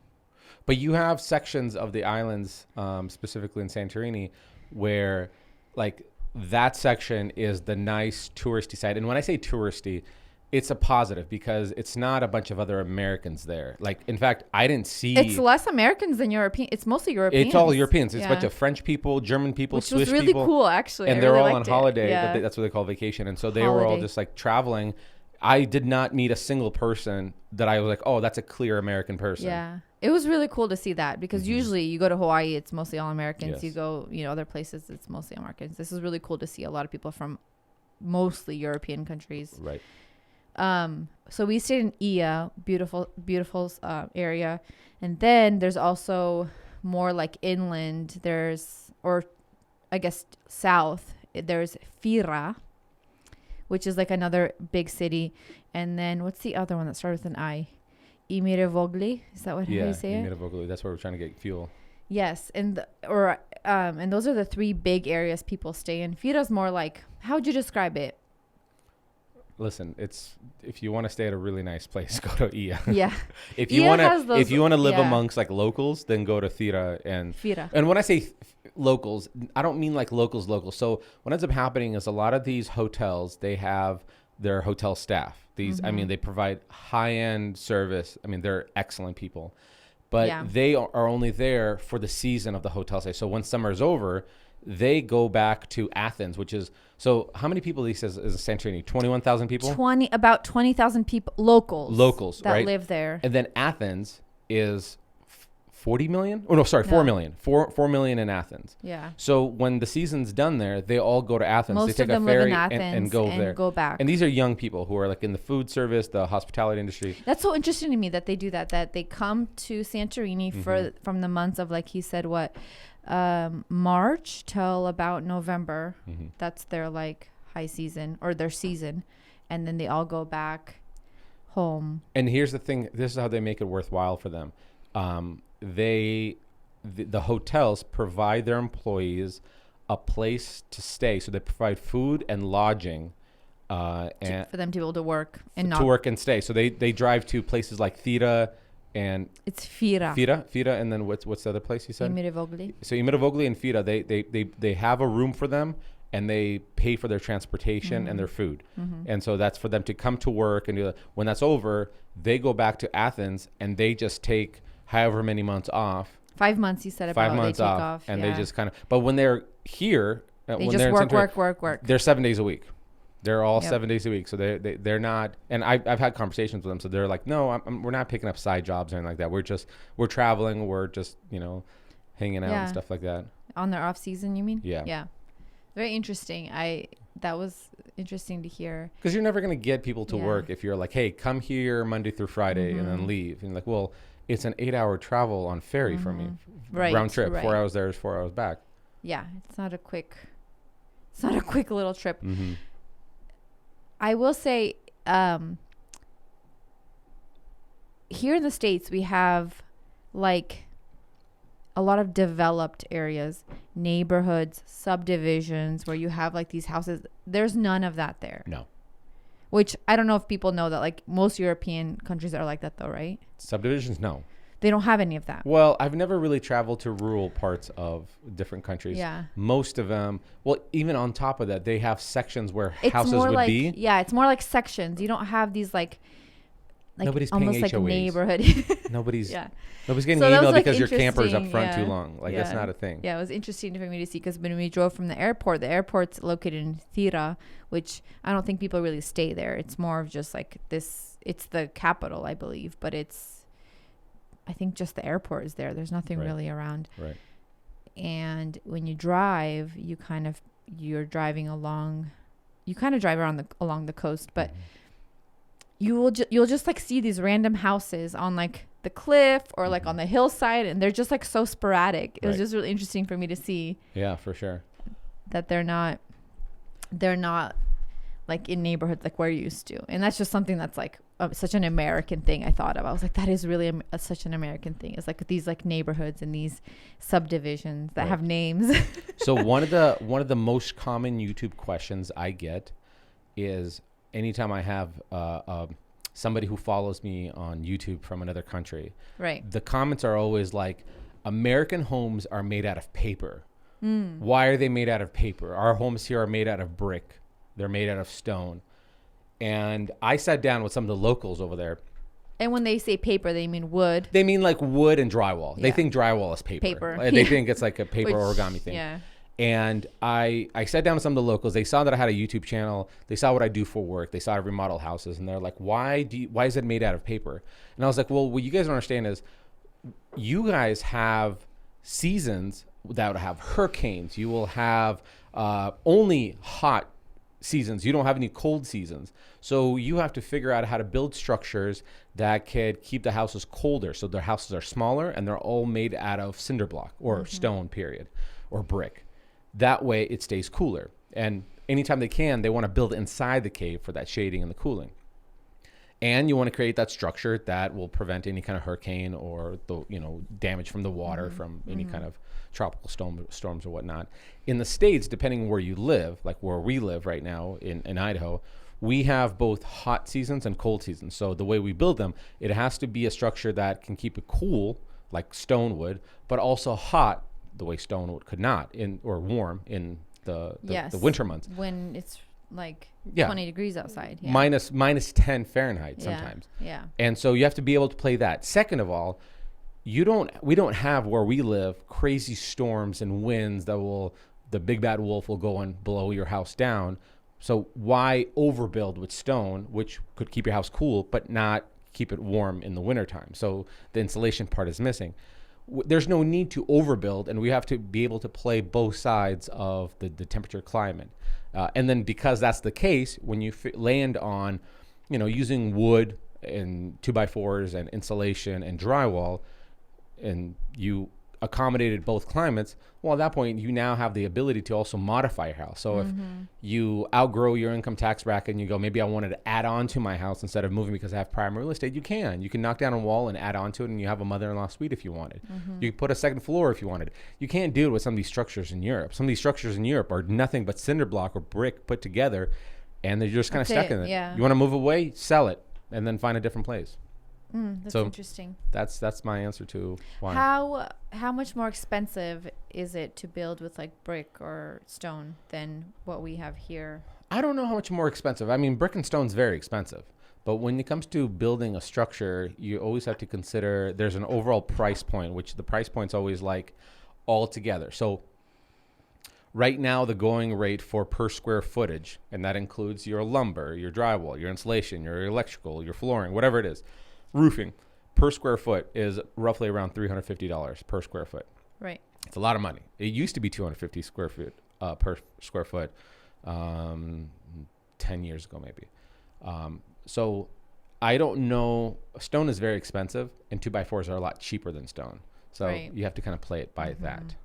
But you have sections of the islands, specifically in Santorini, where like that section is the nice touristy side. And when I say touristy, it's a positive because it's not a bunch of other Americans there. Like, in fact, I didn't see. It's less Americans than European. It's mostly Europeans. It's all Europeans. It's a bunch of French people, German people, Swiss people. Which was really cool, actually. And they're all on holiday. Yeah. That's what they call vacation. And so they were all just like traveling. I did not meet a single person that I was like, oh, that's a clear American person. Yeah. It was really cool to see that because usually you go to Hawaii, it's mostly all Americans. Yes. You go, other places, it's mostly Americans. This is really cool to see a lot of people from mostly European countries. Right. So we stayed in Ia, beautiful area. And then there's also more like inland. Or I guess south, there's Fira, which is like another big city. And then what's the other one that starts with an I? Imirevogli. Is that how you say it? Imirevogli. That's where we're trying to get fuel. Yes. And those are the 3 big areas people stay in. Fira's more like, how would you describe it? Listen, if you want to stay at a really nice place, go to Ia. Yeah. if you want to live amongst like locals, then go to Fira and Fira. And when I say locals, I don't mean like locals. So what ends up happening is a lot of these hotels, they have their hotel staff. I mean, they provide high-end service. I mean, they're excellent people, but they are only there for the season of the hotel stay. So when summer's over, they go back to Athens, which is, so how many people he says is Santorini? 21,000 people? About 20,000 people, locals that right? live there. And then Athens is 40 million? Oh, no, sorry, 4 million. 4 million in Athens. Yeah. So when the season's done there, they all go to Athens. Most they take of them a ferry live in Athens and go there. Go back. And these are young people who are like in the food service, the hospitality industry. That's so interesting to me that they do that they come to Santorini from the months of, like he said, March till about November. That's their like high season or their season, and then they all go back home. And here's the thing: this is how they make it worthwhile for them. The hotels provide their employees a place to stay, so they provide food and lodging, and for them to be able to work and work and stay. So they drive to places like Thira. And it's Fira, and then what's the other place you said? Imirevogli. So Imirevogli and Fira, they have a room for them, and they pay for their transportation and their food, and so that's for them to come to work and do that. When that's over, they go back to Athens and they just take however many months off. 5 months, you said. 5 months off, and they just kind of. But when they're here, they just work. They're 7 days a week. They're all 7 days a week, so they're not. And I've had conversations with them, so they're like, no, we're not picking up side jobs or anything like that. We're traveling, we're just hanging out and stuff like that. On their off season, you mean? Yeah. Yeah. Very interesting. That was interesting to hear. Because you're never gonna get people to work if you're like, hey, come here Monday through Friday and then leave. And like, well, it's an 8-hour travel on ferry for me, round trip, 4 hours there is 4 hours back. Yeah, it's not a quick little trip. I will say, here in the States, we have like a lot of developed areas, neighborhoods, subdivisions where you have like these houses. There's none of that there. No. Which I don't know if people know that like most European countries are like that though, right? Subdivisions, no. They don't have any of that. Well, I've never really traveled to rural parts of different countries. Yeah. Most of them, well, even on top of that, they have sections where It's houses more would like, be. yeah, it's more like sections. You don't have these like Nobody's paying almost like HOAs. neighborhood. Nobody's Yeah. nobody's getting So that was, emailed like, because your camper's up interesting, front too yeah. long. Like, that's not a thing. Yeah, it was interesting for me to see because when we drove from the airport's located in Thira, which I don't think people really stay there. It's more of just like this. It's the capital, I believe, but I think just the airport is there. There's nothing really around. Right. And when you drive, you're driving along. You kind of drive along the coast, but you'll just like see these random houses on like the cliff or like on the hillside, and they're just like so sporadic. It was just really interesting for me to see. Yeah, for sure. That they're not like in neighborhoods like we're used to, and that's just something that's like such an American thing. I thought of. I was like, that is really such an American thing. It's like these like neighborhoods and these subdivisions that have names. So one of the most common YouTube questions I get is anytime I have somebody who follows me on YouTube from another country. Right. The comments are always like, American homes are made out of paper. Why are they made out of paper? Our homes here are made out of brick. They're made out of stone. And I sat down with some of the locals over there. And when they say paper, they mean wood. They mean like wood and drywall. They think drywall is paper. They think it's like a paper origami thing. Yeah. And I sat down with some of the locals. They saw that I had a YouTube channel. They saw what I do for work. They saw I remodel houses. And they're like, why is it made out of paper? And I was like, well, what you guys don't understand is you guys have seasons that would have hurricanes. You will have only hot seasons. You don't have any cold seasons. So you have to figure out how to build structures that could keep the houses colder. So their houses are smaller and they're all made out of cinder block or stone, period, or brick. That way it stays cooler. And anytime they can, they want to build inside the cave for that shading and the cooling. And you want to create that structure that will prevent any kind of hurricane or the damage from the water from any kind of tropical storms or whatnot. In the States, depending where you live, like where we live right now in Idaho, we have both hot seasons and cold seasons. So the way we build them, it has to be a structure that can keep it cool, like stone would, but also hot, the way stone wood could not, or warm in the winter months. When it's like 20 degrees outside. Yeah. Minus 10 Fahrenheit sometimes. Yeah. And so you have to be able to play that. Second of all, we don't have where we live crazy storms and winds the big bad wolf will go and blow your house down. So why overbuild with stone, which could keep your house cool, but not keep it warm in the wintertime? So the insulation part is missing. There's no need to overbuild, and we have to be able to play both sides of the temperature climate. And then because that's the case, when you land on, using wood and 2x4s and insulation and drywall, and you accommodated both climates, well, at that point, you now have the ability to also modify your house. So if you outgrow your income tax bracket and you go, maybe I wanted to add on to my house instead of moving because I have prime real estate, you can. You can knock down a wall and add on to it, and you have a mother-in-law suite if you wanted. You can put a second floor if you wanted. You can't do it with some of these structures in Europe. Some of these structures in Europe are nothing but cinder block or brick put together, and they're just kind of stuck in it. Yeah. You want to move away, sell it, and then find a different place. That's interesting. That's my answer to why. How much more expensive is it to build with like brick or stone than what we have here? I don't know how much more expensive. I mean, brick and stone's very expensive. But when it comes to building a structure, you always have to consider there's an overall price point, which the price point's always like all together. So right now, the going rate for per square footage, and that includes your lumber, your drywall, your insulation, your electrical, your flooring, whatever it is, roofing, per square foot is roughly around $350 per square foot. Right. It's a lot of money. It used to be 250 square feet per square foot 10 years ago, maybe. So I don't know. Stone is very expensive, and 2x4s are a lot cheaper than stone. So you have to kind of play it by that.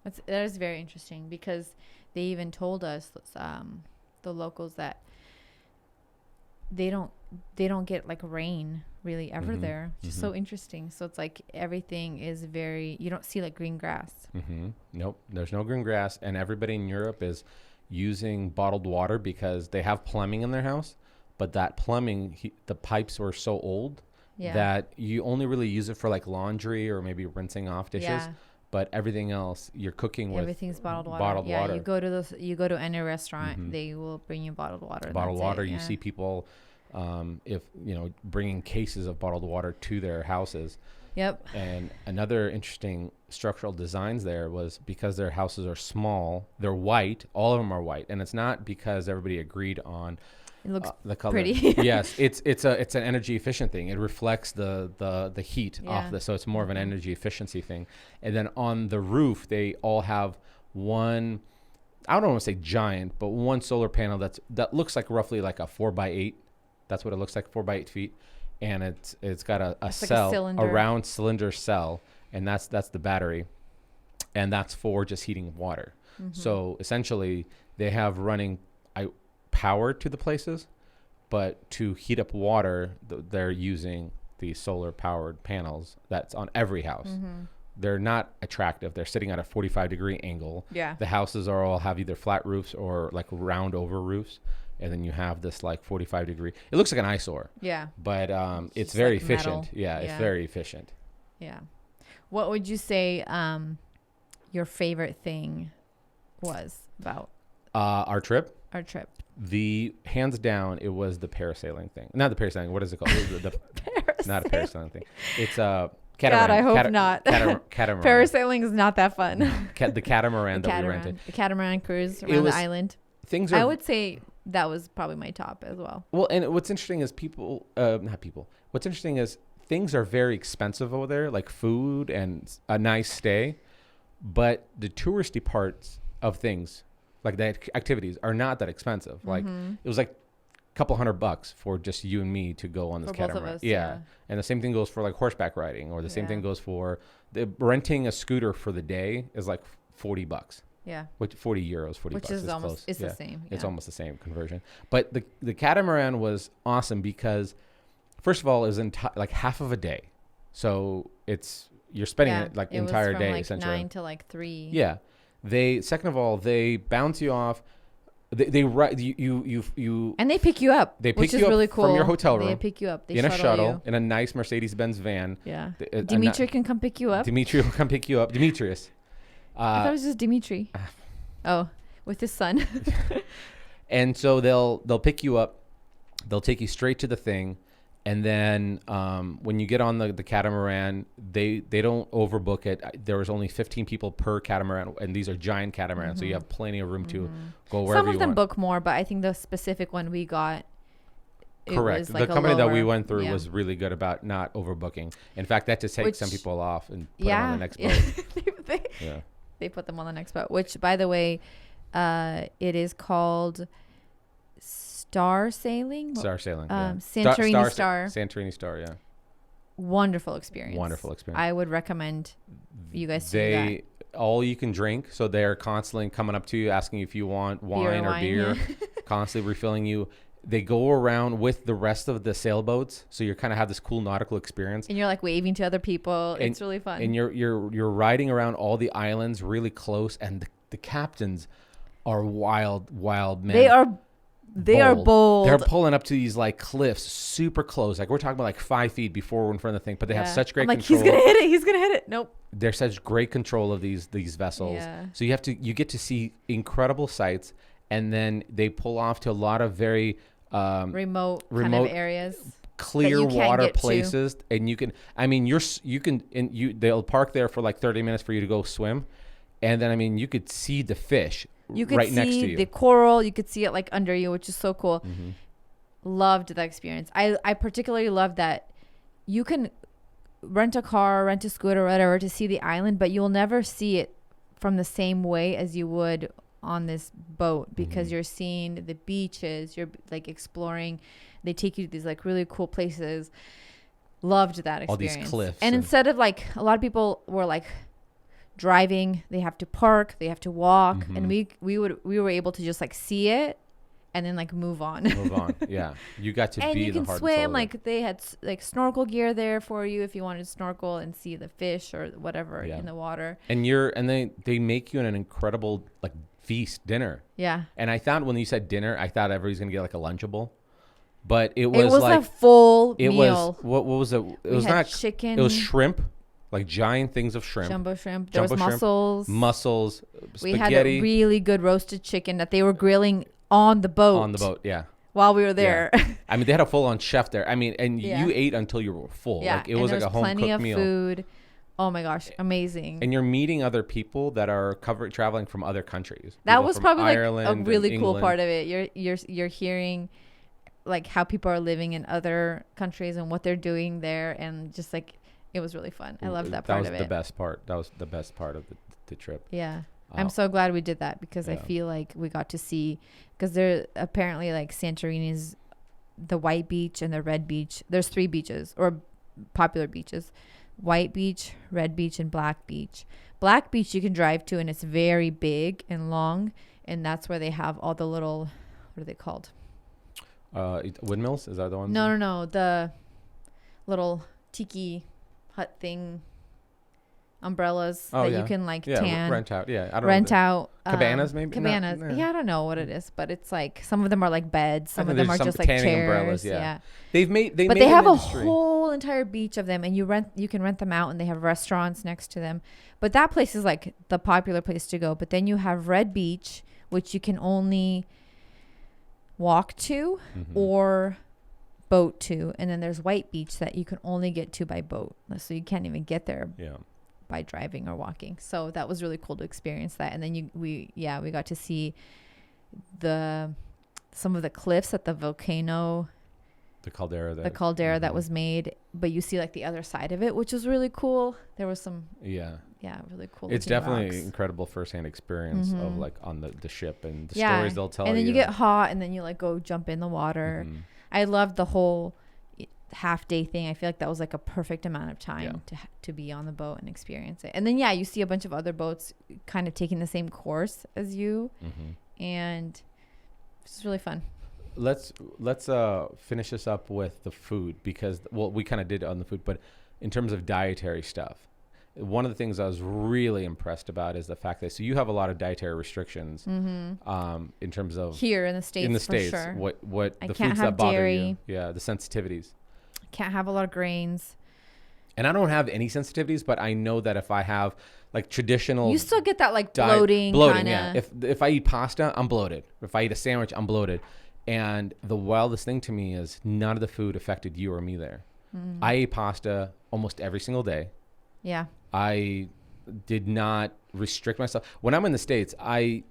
That is very interesting because they even told us, the locals, that they don't get like rain really ever there. It's just so interesting. So it's like everything is you don't see like green grass. Nope, there's no green grass, and everybody in Europe is using bottled water because they have plumbing in their house, but that plumbing, the pipes were so old that you only really use it for like laundry or maybe rinsing off dishes. Yeah. But everything else, you're cooking with everything's bottled water. Bottled water. You go to any restaurant, they will bring you bottled water. Bottled water. You see people, if bringing cases of bottled water to their houses. Yep. And another interesting structural designs there was because their houses are small, they're white. All of them are white, and it's not because everybody agreed on. It looks the color. pretty. Yes, it's an energy efficient thing. It reflects the heat off so it's more of an energy efficiency thing. And then on the roof, they all have one. I don't want to say giant, but one solar panel that looks like roughly like a 4x8. That's what it looks like, 4x8 feet, and it's got a cell, like a round cylinder cell, and that's the battery, and that's for just heating water. So essentially, they have running power to the places, but to heat up water, they're using the solar powered panels that's on every house. They're not attractive. They're sitting at a 45-degree angle. Yeah. The houses all have either flat roofs or like round over roofs, and then you have this like 45-degree. It looks like an eyesore. Yeah. But it's very like efficient. metal. Yeah, it's very efficient. Yeah. What would you say your favorite thing was about our trip? Our trip. The hands down, it was the parasailing thing. Not the parasailing. What is it called? It was not a parasailing thing. It's a catamaran. God, I hope not. Catamaran. Parasailing is not that fun. The catamaran that we rented. The catamaran cruise around the island. I would say that was probably my top as well. Well, and what's interesting is What's interesting is things are very expensive over there, like food and a nice stay, but the touristy parts of things, like the activities, are not that expensive. Like it was like a couple $100 for just you and me to go on this catamaran. Both of us, yeah. And the same thing goes for like horseback riding, or the same thing goes for renting a scooter for the day is like $40. Yeah. Which 40 euros, 40 which bucks is almost close. It's the same. It's almost the same conversion. But the catamaran was awesome because first of all, it was like half of a day. So you're spending it like the entire day like essentially. 9 to like 3. Yeah. Second of all, they bounce you off. They ride you and they pick you up. They pick which you is up really cool. from your hotel room. They pick you up. They in a shuttle you. in a nice Mercedes-Benz van. Yeah. Dimitri can come pick you up. Dimitri will come pick you up. Demetrius. I thought it was just Dimitri. With his son. And so they'll pick you up. They'll take you straight to the thing. And then when you get on the catamaran, they don't overbook it. There was only 15 people per catamaran, and these are giant catamarans, so you have plenty of room to go wherever you want. Some of them book more, but I think the specific one we got, correct. The company that we went through was really good about not overbooking. In fact, that just takes some people off and put them on the next boat. They put them on the next boat, which, by the way, it is called Star Sailing. Santorini Star. Santorini Star, yeah. Wonderful experience. I would recommend you guys to do that. All you can drink, so they're constantly coming up to you, asking if you want wine or beer, constantly refilling you. They go around with the rest of the sailboats, so you kind of have this cool nautical experience. And you're like waving to other people. It's really fun. And you're riding around all the islands really close, and the captains are wild men. They are bold. They're pulling up to these like cliffs super close. Like we're talking about like 5 feet before we're in front of the thing, but they have such great control. He's going to hit it. He's going to hit it. Nope. They're such great control of these vessels. Yeah. So you get to see incredible sights, and then they pull off to a lot of very remote kind of areas, clear water places. And they'll park there for like 30 minutes for you to go swim. And then, you could see the fish right next to you. The coral. You could see it like under you, which is so cool. Mm-hmm. Loved that experience. I particularly love that you can rent a car, rent a scooter, whatever, to see the island, but you'll never see it from the same way as you would on this boat, because you're seeing the beaches, you're like exploring. They take you to these like really cool places. Loved that experience. All these cliffs. And instead of like, a lot of people were like driving, they have to park, they have to walk, and we were able to just like see it and then like move on. Yeah, you got to and be you the can heart swim. and soul like they had like snorkel gear there for you if you wanted to snorkel and see the fish or whatever in the water. And they make you an incredible like feast dinner. Yeah. And I thought when you said dinner, I thought everybody's gonna get like a Lunchable. but it was like a full it meal. was what was it? It was not chicken. It was shrimp, like giant things of shrimp. Jumbo shrimp. There was mussels. We spaghetti. had a really good roasted chicken that they were grilling on the boat. On the boat, yeah. While we were there. Yeah. I mean, they had a full-on chef there. I mean, and you ate until you were full. Yeah. Like it was like a home-cooked meal. Food. Oh my gosh, amazing. And you're meeting other people that are traveling from other countries. That was probably Ireland like a really cool part of it. You're hearing like how people are living in other countries and what they're doing there, and just like it was really fun. I loved that part of it. That was the best part. That was the best part of the trip. Yeah. I'm so glad we did that because I feel like we got to see, because there apparently like Santorini's the white beach and the red beach. There's 3 beaches or popular beaches: White Beach, Red Beach, and Black Beach. Black Beach you can drive to, and it's very big and long, and that's where they have all the little, what are they called? Windmills? Is that the one? No. The little tiki hut thing. Umbrellas that you can like tan. Rent out. Yeah. I don't rent know. Out. Cabanas maybe? Cabanas. No. Yeah, I don't know what it is, but it's like some of them are like beds. Some of them are some just like chairs. Umbrellas, yeah. They have a whole entire beach of them, and you can rent them out, and they have restaurants next to them. But that place is like the popular place to go. But then you have Red Beach, which you can only walk to or boat to, and then there's White Beach that you can only get to by boat. So you can't even get there. Yeah. By driving or walking. So that was really cool to experience that. And then we got to see some of the cliffs at the volcano, the caldera that was made, but you see like the other side of it, which was really cool. There was some really cool. It's definitely an incredible firsthand experience of like on the ship and the stories they'll tell you. And then you get hot, and then you like go jump in the water. I loved the whole half-day thing. I feel like that was like a perfect amount of time to be on the boat and experience it. And then you see a bunch of other boats kind of taking the same course as you, and it's really fun. Let's finish this up with the food, because we kind of did on the food, but in terms of dietary stuff, one of the things I was really impressed about is the fact that you have a lot of dietary restrictions in terms of here in the States. For sure. What the foods that bother dairy. you, the sensitivities. Can't have a lot of grains. And I don't have any sensitivities, but I know that if I have like traditional, you still get that like bloating. Yeah. If I eat pasta, I'm bloated. If I eat a sandwich, I'm bloated. And the wildest thing to me is none of the food affected you or me there. I ate pasta almost every single day. Yeah. I did not restrict myself. When I'm in the States, I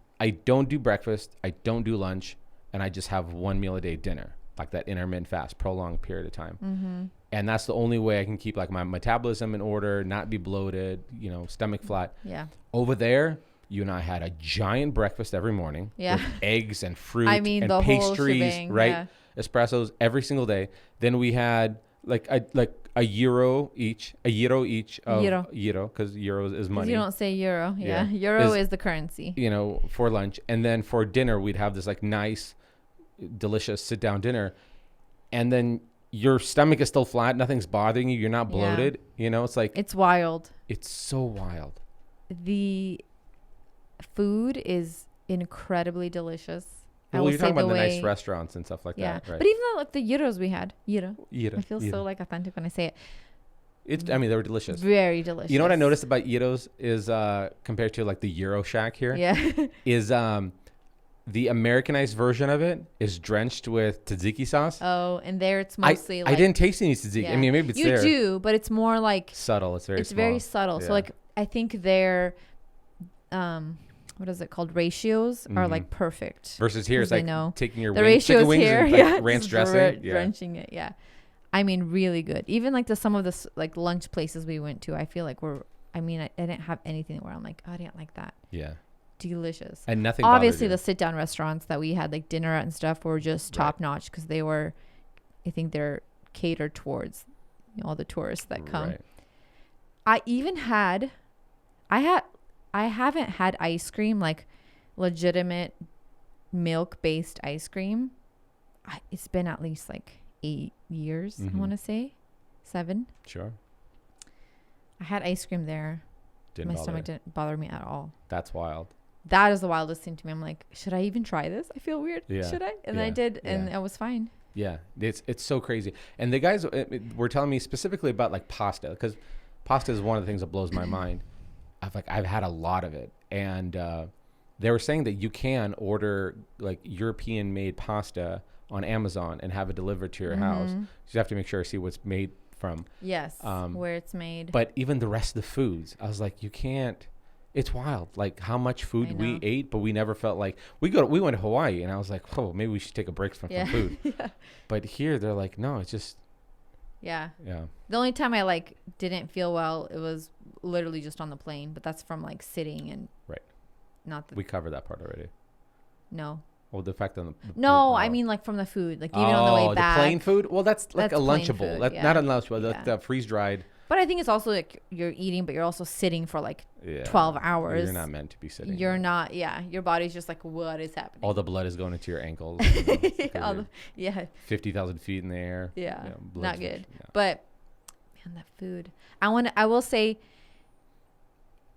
don't do breakfast, I don't do lunch, and I just have one meal a day dinner, like that intermittent fast, prolonged period of time. And that's the only way I can keep like my metabolism in order, not be bloated, stomach flat. Yeah. Over there, you and I had a giant breakfast every morning with eggs and fruit and the pastries, whole shebang, right? Espressos every single day. Then we had like a euro each of euro, because euro is money. You don't say euro. Yeah. Euro is the currency. For lunch. And then for dinner, we'd have this like nice, delicious sit down dinner. And then your stomach is still flat. Nothing's bothering you. You're not bloated. It's like, it's wild. It's so wild. The food is incredibly delicious. Well, you're talking about the nice restaurants and stuff like that, right? But even though like the gyros we had, I feel so like authentic when I say it. They were delicious. Very delicious. You know what I noticed about gyros is compared to like the Gyro Shack here? Is the Americanized version of it is drenched with tzatziki sauce. Oh, and there it's mostly I didn't taste any tzatziki. I mean, maybe it's there. You do, but it's more like subtle. It's very very subtle. So like I think their what is it called? Ratios are like perfect. Versus here, it's like taking your ratios wings here, and like ranch dressing, drenching it. Yeah, I mean, really good. Even like some of the like lunch places we went to, I feel like I didn't have anything where I'm like, oh, I didn't like that. Yeah, delicious. And nothing. Obviously, the sit down restaurants that we had like dinner at and stuff were just top notch because they were, I think they're catered towards all the tourists that come. Right. I haven't had ice cream, like legitimate milk-based ice cream. It's been at least like 8 years, I want to say. 7. Sure. I had ice cream there. My stomach didn't bother me at all. That's wild. That is the wildest thing to me. I'm like, should I even try this? I feel weird. Yeah. Should I? And I did, and it was fine. Yeah, it's so crazy. And the guys were telling me specifically about like pasta, because pasta is one of the things that blows my mind. I've had a lot of it, and they were saying that you can order like European made pasta on Amazon and have it delivered to your house. You have to make sure to see what's made from. Yes, where it's made. But even the rest of the foods, I was like, you can't. It's wild, like how much food we ate, but we never felt like we went to Hawaii, and I was like, oh, maybe we should take a break from food. Yeah. But here they're like, no, it's just. Yeah. Yeah. The only time I like didn't feel well, it was literally just on the plane, but that's from like sitting and. Right. Not. We covered that part already. No. Well, the fact that I mean like from the food, like even on the way back. The plane food. Well, that's like a Lunchable. That's not a Lunchable. Yeah. The freeze dried. But I think it's also like you're eating, but you're also sitting for like 12 hours. You're not meant to be sitting. You're not. Yeah. Your body's just like, what is happening? All the blood is going into your ankles. 50,000 feet in the air. Yeah. Not good. Yeah. But man, that food. I will say,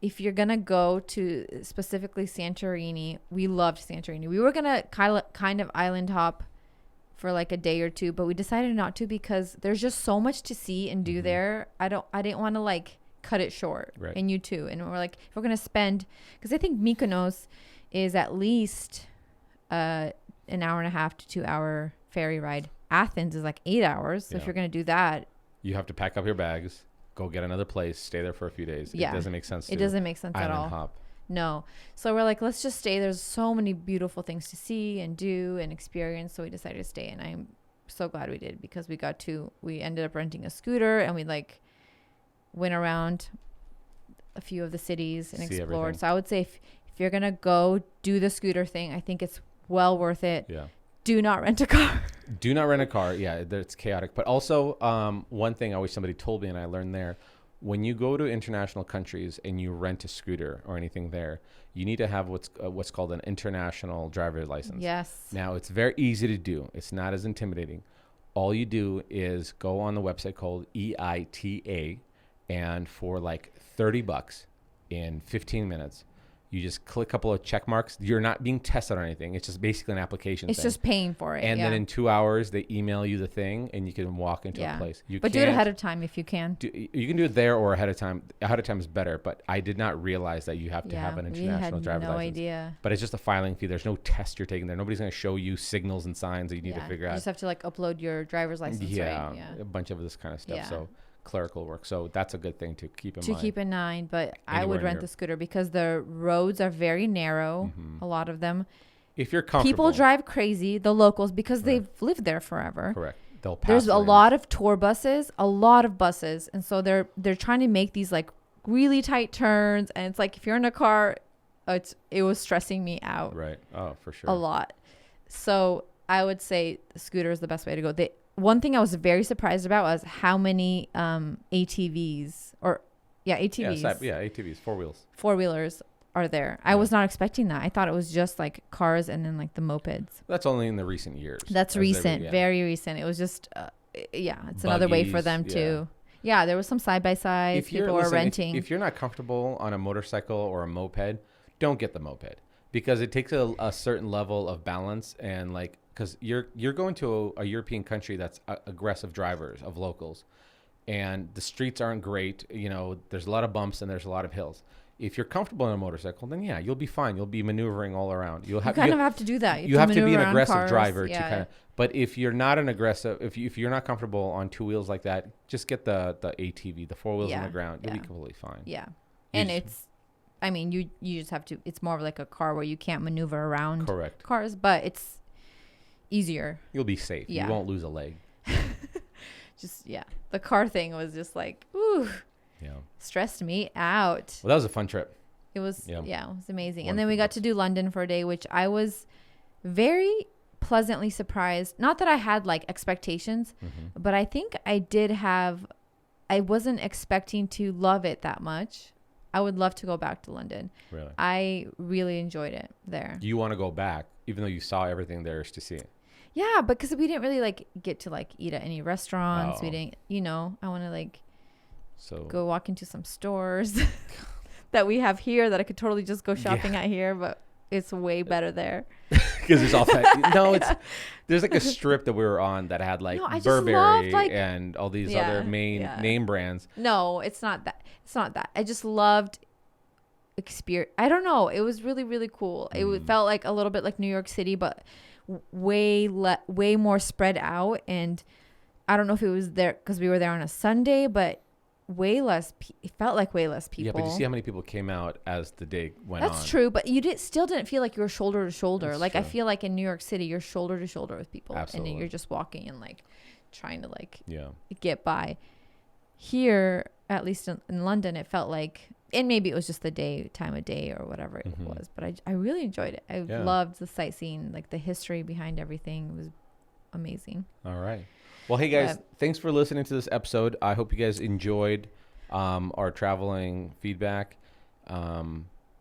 if you're going to go to specifically Santorini, we loved Santorini. We were going to kind of island hop for like a day or two, but we decided not to because there's just so much to see and do there. I didn't want to like cut it short. Right. And you too. And we're like, if we're going to spend, because I think Mykonos is at least an hour and a half to 2 hour ferry ride. Athens is like 8 hours. So if you're going to do that, you have to pack up your bags, go get another place, stay there for a few days. Yeah. It doesn't make sense. It doesn't make sense at all. Hop. No. So we're like, let's just stay. There's so many beautiful things to see and do and experience. So we decided to stay. And I'm so glad we did, because we ended up renting a scooter, and we like went around a few of the cities and explored. Everything. So I would say if you're going to go do the scooter thing, I think it's well worth it. Yeah. Do not rent a car. Do not rent a car. Yeah, it's chaotic. But also, one thing I wish somebody told me, and I learned there, when you go to international countries and you rent a scooter or anything there, you need to have what's called an international driver's license. Yes. Now, it's very easy to do. It's not as intimidating. All you do is go on the website called EITA, and for like $30 in 15 minutes, you just click a couple of check marks. You're not being tested or anything. It's just basically an application. It's just paying for it. And then in 2 hours, they email you the thing, and you can walk into a place. But do it ahead of time if you can. You can do it there or ahead of time. Ahead of time is better, but I did not realize that you have to have an international driver's license. No idea. But it's just a filing fee. There's no test you're taking there. Nobody's going to show you signals and signs that you need to figure out. You just have to like upload your driver's license, right? Yeah, a bunch of this kind of stuff. Yeah. So clerical work. So that's a good thing to keep in mind. To keep in mind, but I would rent the scooter because the roads are very narrow, a lot of them. If you're comfortable. People drive crazy, the locals, because they've lived there forever. Correct. They'll pass. There's a lot of tour buses, and so they're trying to make these like really tight turns, and it's like if you're in a car, it was stressing me out. Right. Oh, for sure. A lot. So I would say the scooter is the best way to go. One thing I was very surprised about was how many ATVs. ATVs, four-wheelers are there. Yeah. I was not expecting that. I thought it was just like cars and then like the mopeds. That's only in the recent years. That's recent, very recent. It was just, it's another way for them to. Yeah, there was some side-by-sides. People were renting. If you're not comfortable on a motorcycle or a moped, don't get the moped, because it takes a certain level of balance, and like, because you're going to a European country that's aggressive drivers of locals, and the streets aren't great. There's a lot of bumps and there's a lot of hills. If you're comfortable on a motorcycle, then you'll be fine. You'll be maneuvering all around. You have to do that. You have to be an aggressive driver to kind of. But if you're not an aggressive, if you're not comfortable on two wheels like that, just get the ATV, the four wheels on the ground. You'll be completely fine. Yeah, you just have to. It's more of like a car where you can't maneuver around. Correct. Cars, but it's easier. You'll be safe. Yeah. You won't lose a leg. The car thing was just like, ooh. Yeah. Stressed me out. Well, that was a fun trip. It was, it was amazing. And then we got to do London for a day, which I was very pleasantly surprised. Not that I had like expectations, but I think I wasn't expecting to love it that much. I would love to go back to London. Really? I really enjoyed it there. You want to go back, even though you saw everything there is to see? Yeah, because we didn't really like get to like eat at any restaurants. We didn't, I want to like go walk into some stores that we have here that I could totally just go shopping at here. But it's way better there. Because it's all there's like a strip that we were on that had like Burberry and all these other main name brands. No, it's not that. It's not that. I just loved experience. I don't know. It was really, really cool. It felt like a little bit like New York City, but way more spread out. And I don't know if it was there because we were there on a Sunday, but way less. It felt like way less people. Yeah, but you see how many people came out as the day went on. That's true, but you still didn't feel like you were shoulder to shoulder. That's like true. I feel like in New York City, you're shoulder to shoulder with people. Absolutely. And you're just walking and like trying to like get by. Here, at least in London, it felt like, and maybe it was just the time of day or whatever it was, but I really enjoyed it. I loved the sightseeing, like the history behind everything. It was amazing. All right. Well, hey guys, thanks for listening to this episode. I hope you guys enjoyed our traveling feedback.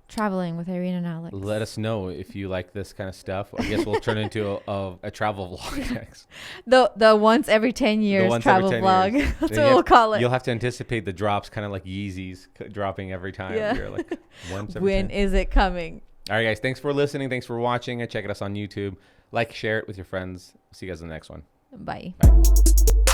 Traveling with Irene and Alex. Let us know if you like this kind of stuff. I guess we'll turn into a travel vlog next. The once every 10 years travel vlog. That's what we'll call it. You'll have to anticipate the drops, kind of like Yeezys dropping every time. Yeah. You're like, once every when 10. Is it coming? All right, guys. Thanks for listening. Thanks for watching. Check us on YouTube. Like, share it with your friends. See you guys in the next one. Bye. Bye.